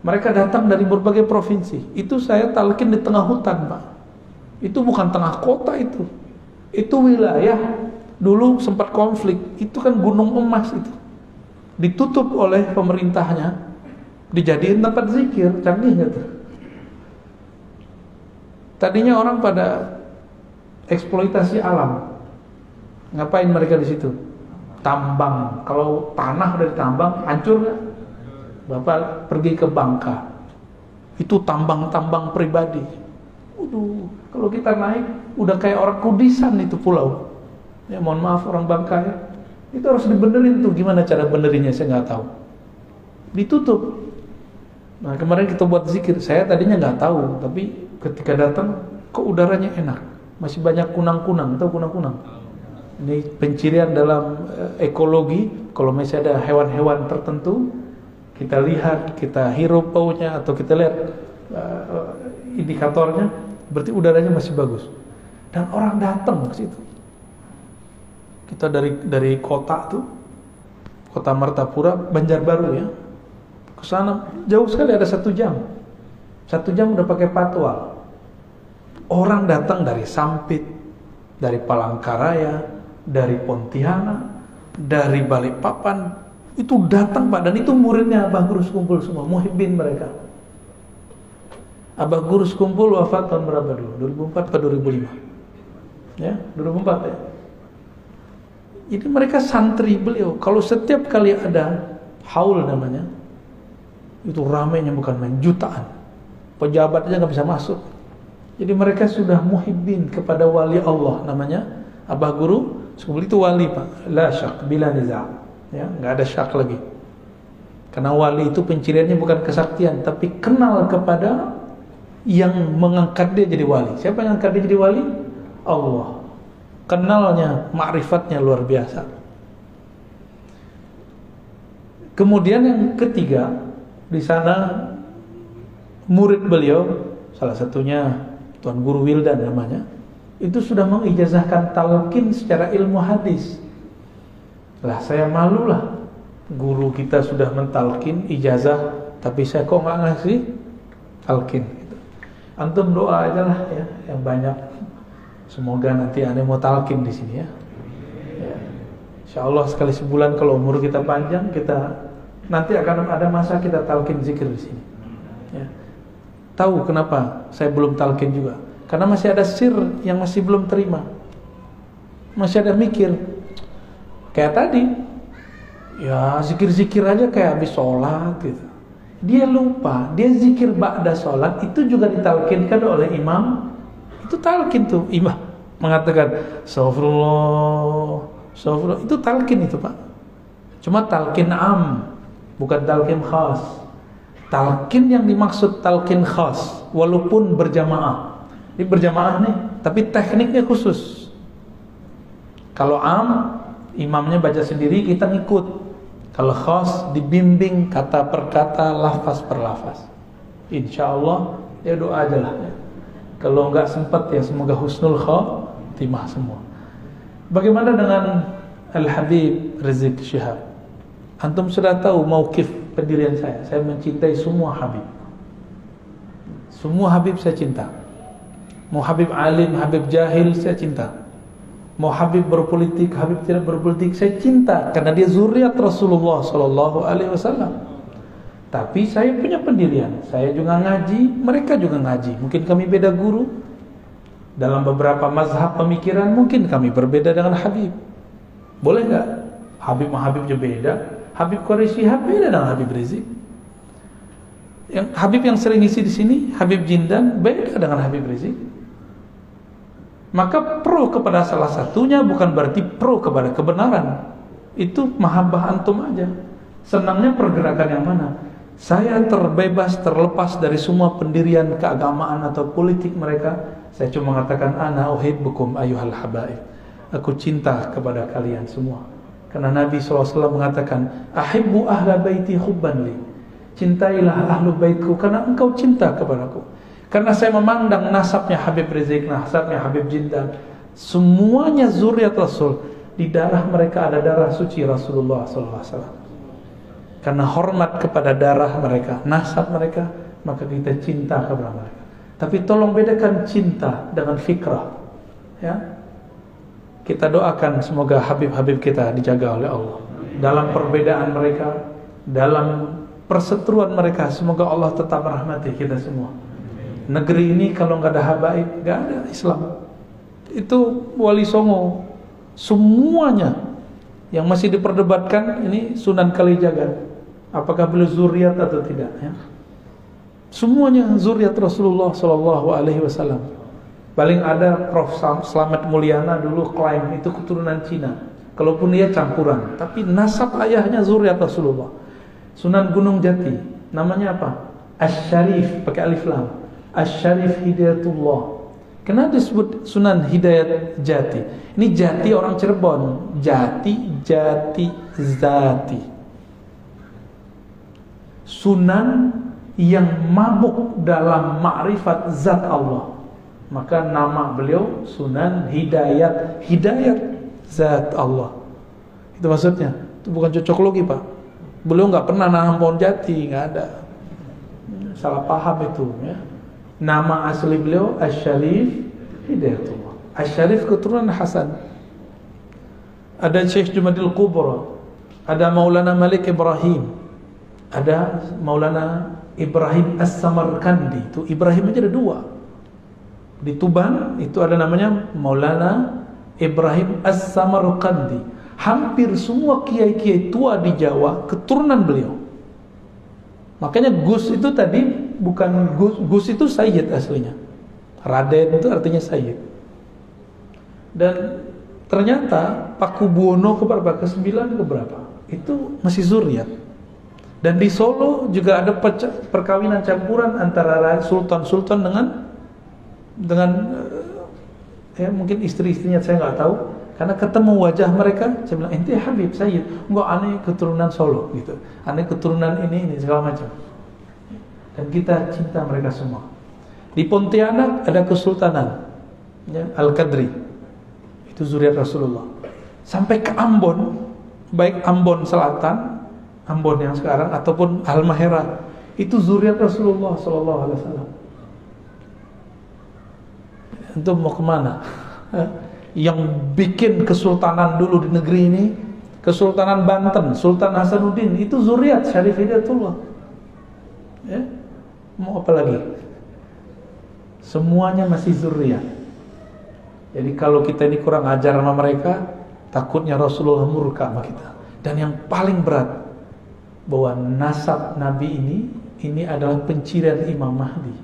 [SPEAKER 2] Mereka datang dari berbagai provinsi. Itu saya talqin di tengah hutan, Pak. Itu bukan tengah kota itu. Itu wilayah dulu sempat konflik. Itu kan gunung emas itu. Ditutup oleh pemerintahnya, dijadiin tempat zikir. Canggih nggak tuh? Tadinya orang pada eksploitasi alam. Ngapain mereka di situ? Tambang. Kalau tanah udah ditambang, hancur nggak? Bapak pergi ke Bangka. Itu tambang-tambang pribadi. Kalau kita naik, udah kayak orang Kudisan itu pulau. Ya mohon maaf orang Bangka ya. Itu harus dibenerin tuh. Gimana cara benerinnya saya nggak tahu. Ditutup. Nah kemarin kita buat zikir. Saya tadinya nggak tahu, tapi ketika datang, kok udaranya enak. Masih banyak kunang-kunang. Tahu kunang-kunang? Ini pencirian dalam ekologi. Kalau misalnya ada hewan-hewan tertentu, kita lihat, kita hirup baunya, atau kita lihat indikatornya, berarti udaranya masih bagus. Dan orang datang ke situ. Kita dari kota tuh, kota Martapura, Banjarbaru ya, ke sana jauh sekali, ada 1 jam. 1 jam udah pakai patwal. Orang datang dari Sampit, dari Palangkaraya, dari Pontianak, dari Balikpapan, itu datang Pak, dan itu muridnya Abah Guru Sekumpul semua, muhibbin mereka. Abah Guru Sekumpul wafat tahun berapa dulu? 2004 atau 2005? Ya, 2004 ya. Jadi mereka santri beliau. Kalau setiap kali ada haul namanya, itu ramainya bukan main, jutaan. Pejabat aja nggak bisa masuk. Jadi mereka sudah muhibbin kepada wali Allah, namanya Abah Guru Sekumpul. Itu wali Pak, la syak bila niza'. Ya, nggak ada syak lagi. Karena wali itu penciriannya bukan kesaktian, tapi kenal kepada yang mengangkat dia jadi wali. Siapa yang angkat dia jadi wali? Allah. Kenalnya, ma'rifatnya luar biasa. Kemudian yang ketiga, di sana murid beliau, salah satunya Tuan Guru Wildan namanya, itu sudah mengijazahkan talqin secara ilmu hadis. Lah saya malu lah, guru kita sudah mentalqin ijazah, tapi saya kok nggak ngasih talqin. Antum doa aja lah ya, yang banyak. Semoga nanti ane mau talqin di sini ya. Insyaallah sekali sebulan kalau umur kita panjang, kita nanti akan ada masa kita talqin zikir di sini. Ya. Tahu kenapa saya belum talqin juga? Karena masih ada sir yang masih belum terima. Masih ada mikir. Kayak tadi, ya zikir-zikir aja kayak habis sholat gitu. Dia lupa, dia zikir ba'da sholat itu juga ditalkinkan oleh imam. Itu talkin tuh, imam mengatakan astagfirullah, astagfirullah. Itu talkin itu Pak. Cuma talkin am, bukan talkin khas. Talkin yang dimaksud talkin khas, walaupun berjamaah. Ini berjamaah nih, tapi tekniknya khusus. Kalau am, imamnya baca sendiri, kita ngikut. Kalau khas, dibimbing kata per kata, lafaz per lafaz. Insya Allah, ya doa aja lah. Kalau nggak sempat ya semoga husnul khatimah semua. Bagaimana dengan Al-Habib Rizik Syihab? Antum sudah tahu mauqif pendirian saya. Saya mencintai semua Habib. Semua Habib saya cinta. Mau Habib alim, Habib jahil, saya cinta. Mau Habib berpolitik, Habib tidak berpolitik, saya cinta karena dia zuriat Rasulullah sallallahu alaihi wasallam. Tapi saya punya pendirian. Saya juga ngaji, mereka juga ngaji. Mungkin kami beda guru. Dalam beberapa mazhab pemikiran mungkin kami berbeda dengan Habib. Boleh enggak? Habib sama Habib juga beda. Habib Quraisy beda dengan Habib Rizik. Yang Habib yang sering isi di sini, Habib Jindan beda dengan Habib Rizik. Maka pro kepada salah satunya bukan berarti pro kepada kebenaran. Itu mahabbah antum aja. Senangnya pergerakan yang mana? Saya terbebas, terlepas dari semua pendirian keagamaan atau politik mereka. Saya cuma mengatakan ana uhibbukum ayyuhal habaib. Aku cinta kepada kalian semua. Karena Nabi SAW mengatakan ahibbu ahla baiti hubban li. Cintailah ahlu baitku karena engkau cinta kepadaku. Karena saya memandang nasabnya Habib Rizik, nasabnya Habib Jindan, semuanya zuriat Rasul. Di darah mereka ada darah suci Rasulullah SAW. Karena hormat kepada darah mereka, nasab mereka, maka kita cinta kepada mereka. Tapi tolong bedakan cinta dengan fikrah. Ya, kita doakan semoga Habib-Habib kita dijaga oleh Allah. Dalam perbedaan mereka, dalam perseteruan mereka, semoga Allah tetap merahmati kita semua. Negeri ini kalau nggak ada habaib, nggak ada Islam. Itu Wali Songo, semuanya yang masih diperdebatkan ini Sunan Kalijaga. Apakah beliau zuriat atau tidak? Ya. Semuanya zuriat Rasulullah Sallallahu Alaihi Wasallam. Paling ada Prof. Slamet Mulyana dulu klaim itu keturunan Cina. Kalaupun dia campuran, tapi nasab ayahnya zuriat Rasulullah. Sunan Gunung Jati, namanya apa? Asy-Syarif, pakai alif lam. Asy-Syarif Hidayatullah. Kenapa disebut Sunan Hidayat Jati? Ini Jati orang Cirebon. Jati, Jati, Zati. Sunan yang mabuk dalam ma'rifat zat Allah. Maka nama beliau Sunan Hidayat. Hidayat zat Allah. Itu maksudnya. Itu bukan cocok logi Pak. Beliau nggak pernah nanam pohon jati, nggak ada. Salah paham itu ya. Nama asli beliau Asy-Syarif Hidayatullah. Asy-Syarif keturunan Hasan. Ada Syekh Jumadil Kubra, ada Maulana Malik Ibrahim, ada Maulana Ibrahim As-Samarkandi. Itu Ibrahim aja ada dua. Di Tuban itu ada namanya Maulana Ibrahim As-Samarkandi. Hampir semua kiai-kiai tua di Jawa keturunan beliau. Makanya Gus itu tadi bukan Gus itu Sayyid aslinya. Raden itu artinya Sayyid. Dan ternyata Paku Buwono ke ke-9 ke berapa? Itu masih zuriat. Dan di Solo juga ada perkawinan campuran antara sultan-sultan dengan ya mungkin istri-istrinya saya nggak tahu. Karena ketemu wajah mereka, saya bilang, ente Habib Sayyid, enggak, aneh keturunan Solo gitu. Aneh keturunan ini segala macam. Dan kita cinta mereka semua. Di Pontianak ada kesultanan ya, Al-Qadri. Itu zuriat Rasulullah. Sampai ke Ambon, baik Ambon Selatan, Ambon yang sekarang ataupun Halmahera, itu zuriat Rasulullah sallallahu alaihi wasallam. Antum mau kemana? Yang bikin kesultanan dulu di negeri ini, Kesultanan Banten, Sultan Hasanuddin, itu zuriat Syarif Hidayatullah. Ya, mau apa lagi? Semuanya masih zuriat. Jadi kalau kita ini kurang ajar sama mereka, takutnya Rasulullah murka sama kita. Dan yang paling berat, bahwa nasab Nabi ini adalah pencirian Imam Mahdi.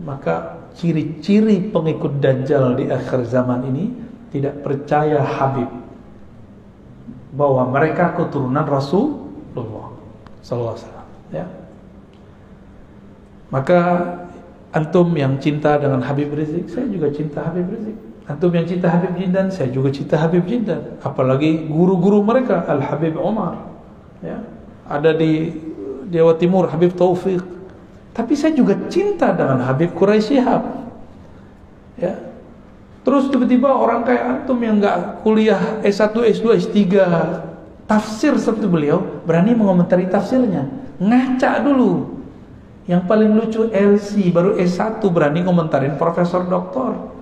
[SPEAKER 2] Maka ciri-ciri pengikut Dajjal di akhir zaman ini tidak percaya Habib, bahwa mereka keturunan Rasulullah sallallahu alaihi wasallam, ya. Maka antum yang cinta dengan Habib Rizik, saya juga cinta Habib Rizik. Antum yang cinta Habib Jindan, saya juga cinta Habib Jindan. Apalagi guru-guru mereka, Al-Habib Omar, ya. Ada di Jawa Timur Habib Taufik. Tapi saya juga cinta dengan Habib Quraisy Shihab, ya. Terus tiba-tiba orang kayak antum yang nggak kuliah S1, S2, S3 tafsir seperti beliau berani mengomentari tafsirnya. Ngaca dulu. Yang paling lucu LC baru S1 berani komentarin Profesor Doktor.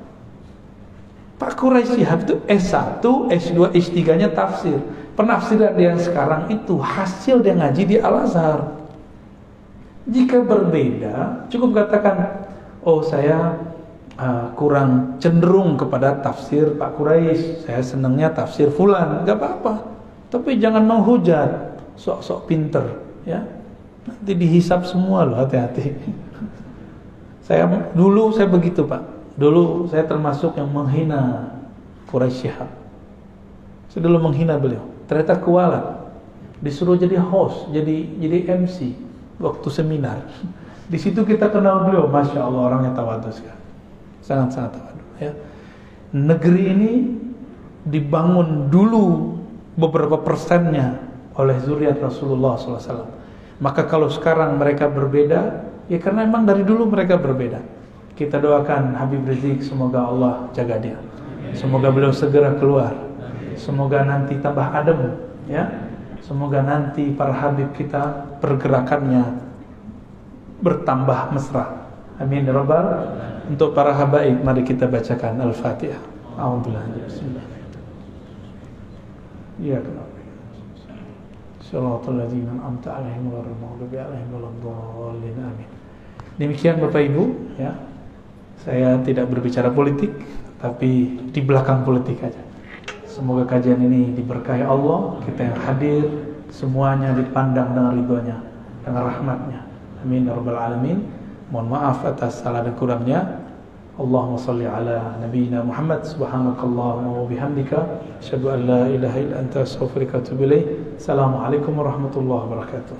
[SPEAKER 2] Pak Quraisy Shihab itu S1, S2, S3-nya tafsir. Penafsiran dia yang sekarang itu hasil dia ngaji di Al-Azhar. Jika berbeda, cukup katakan, oh saya kurang cenderung kepada tafsir Pak Quraisy, saya senangnya tafsir fulan, gak apa-apa. Tapi jangan menghujat, sok-sok pinter, ya. Nanti dihisap semua loh, hati-hati. Dulu saya begitu, Pak. Dulu saya termasuk yang menghina Quraisy Shihab. Saya dulu menghina beliau. Ternyata kualat. Disuruh jadi host, jadi MC waktu seminar. Di situ kita kenal beliau, masya Allah, orangnya tawadhu sekali. Sangat-sangat tawadhu, ya. Negeri ini dibangun dulu beberapa persennya oleh zuriat Rasulullah SAW. Maka kalau sekarang mereka berbeda, ya karena memang dari dulu mereka berbeda. Kita doakan Habib Rizik, semoga Allah jaga dia. Semoga beliau segera keluar. Semoga nanti tambah adem, ya. Semoga nanti para Habib kita pergerakannya bertambah mesra. Amin ya rabbal. Untuk para habaib, mari kita bacakan Al-Fatihah. A'udzubillah. Bismillah. Ya kenapa? Shiratal ladzina an'amta 'alaihim ghairil maghdubi 'alaihim waladdallin. Amin. Demikian Bapak Ibu, ya. Saya tidak berbicara politik, tapi di belakang politik aja. Semoga kajian ini diberkahi Allah, kita yang hadir semuanya dipandang dengan ridhonya, dengan rahmatnya. Amin ya rabbal alamin. Mohon maaf atas salah dan kurangnya. Allahumma salli ala nabiyyina Muhammad. Subhanakallahumma wa bihamdika asyhadu an la ilaha illa anta astaghfiruka wa atubu ilaik. Assalamualaikum warahmatullahi wabarakatuh.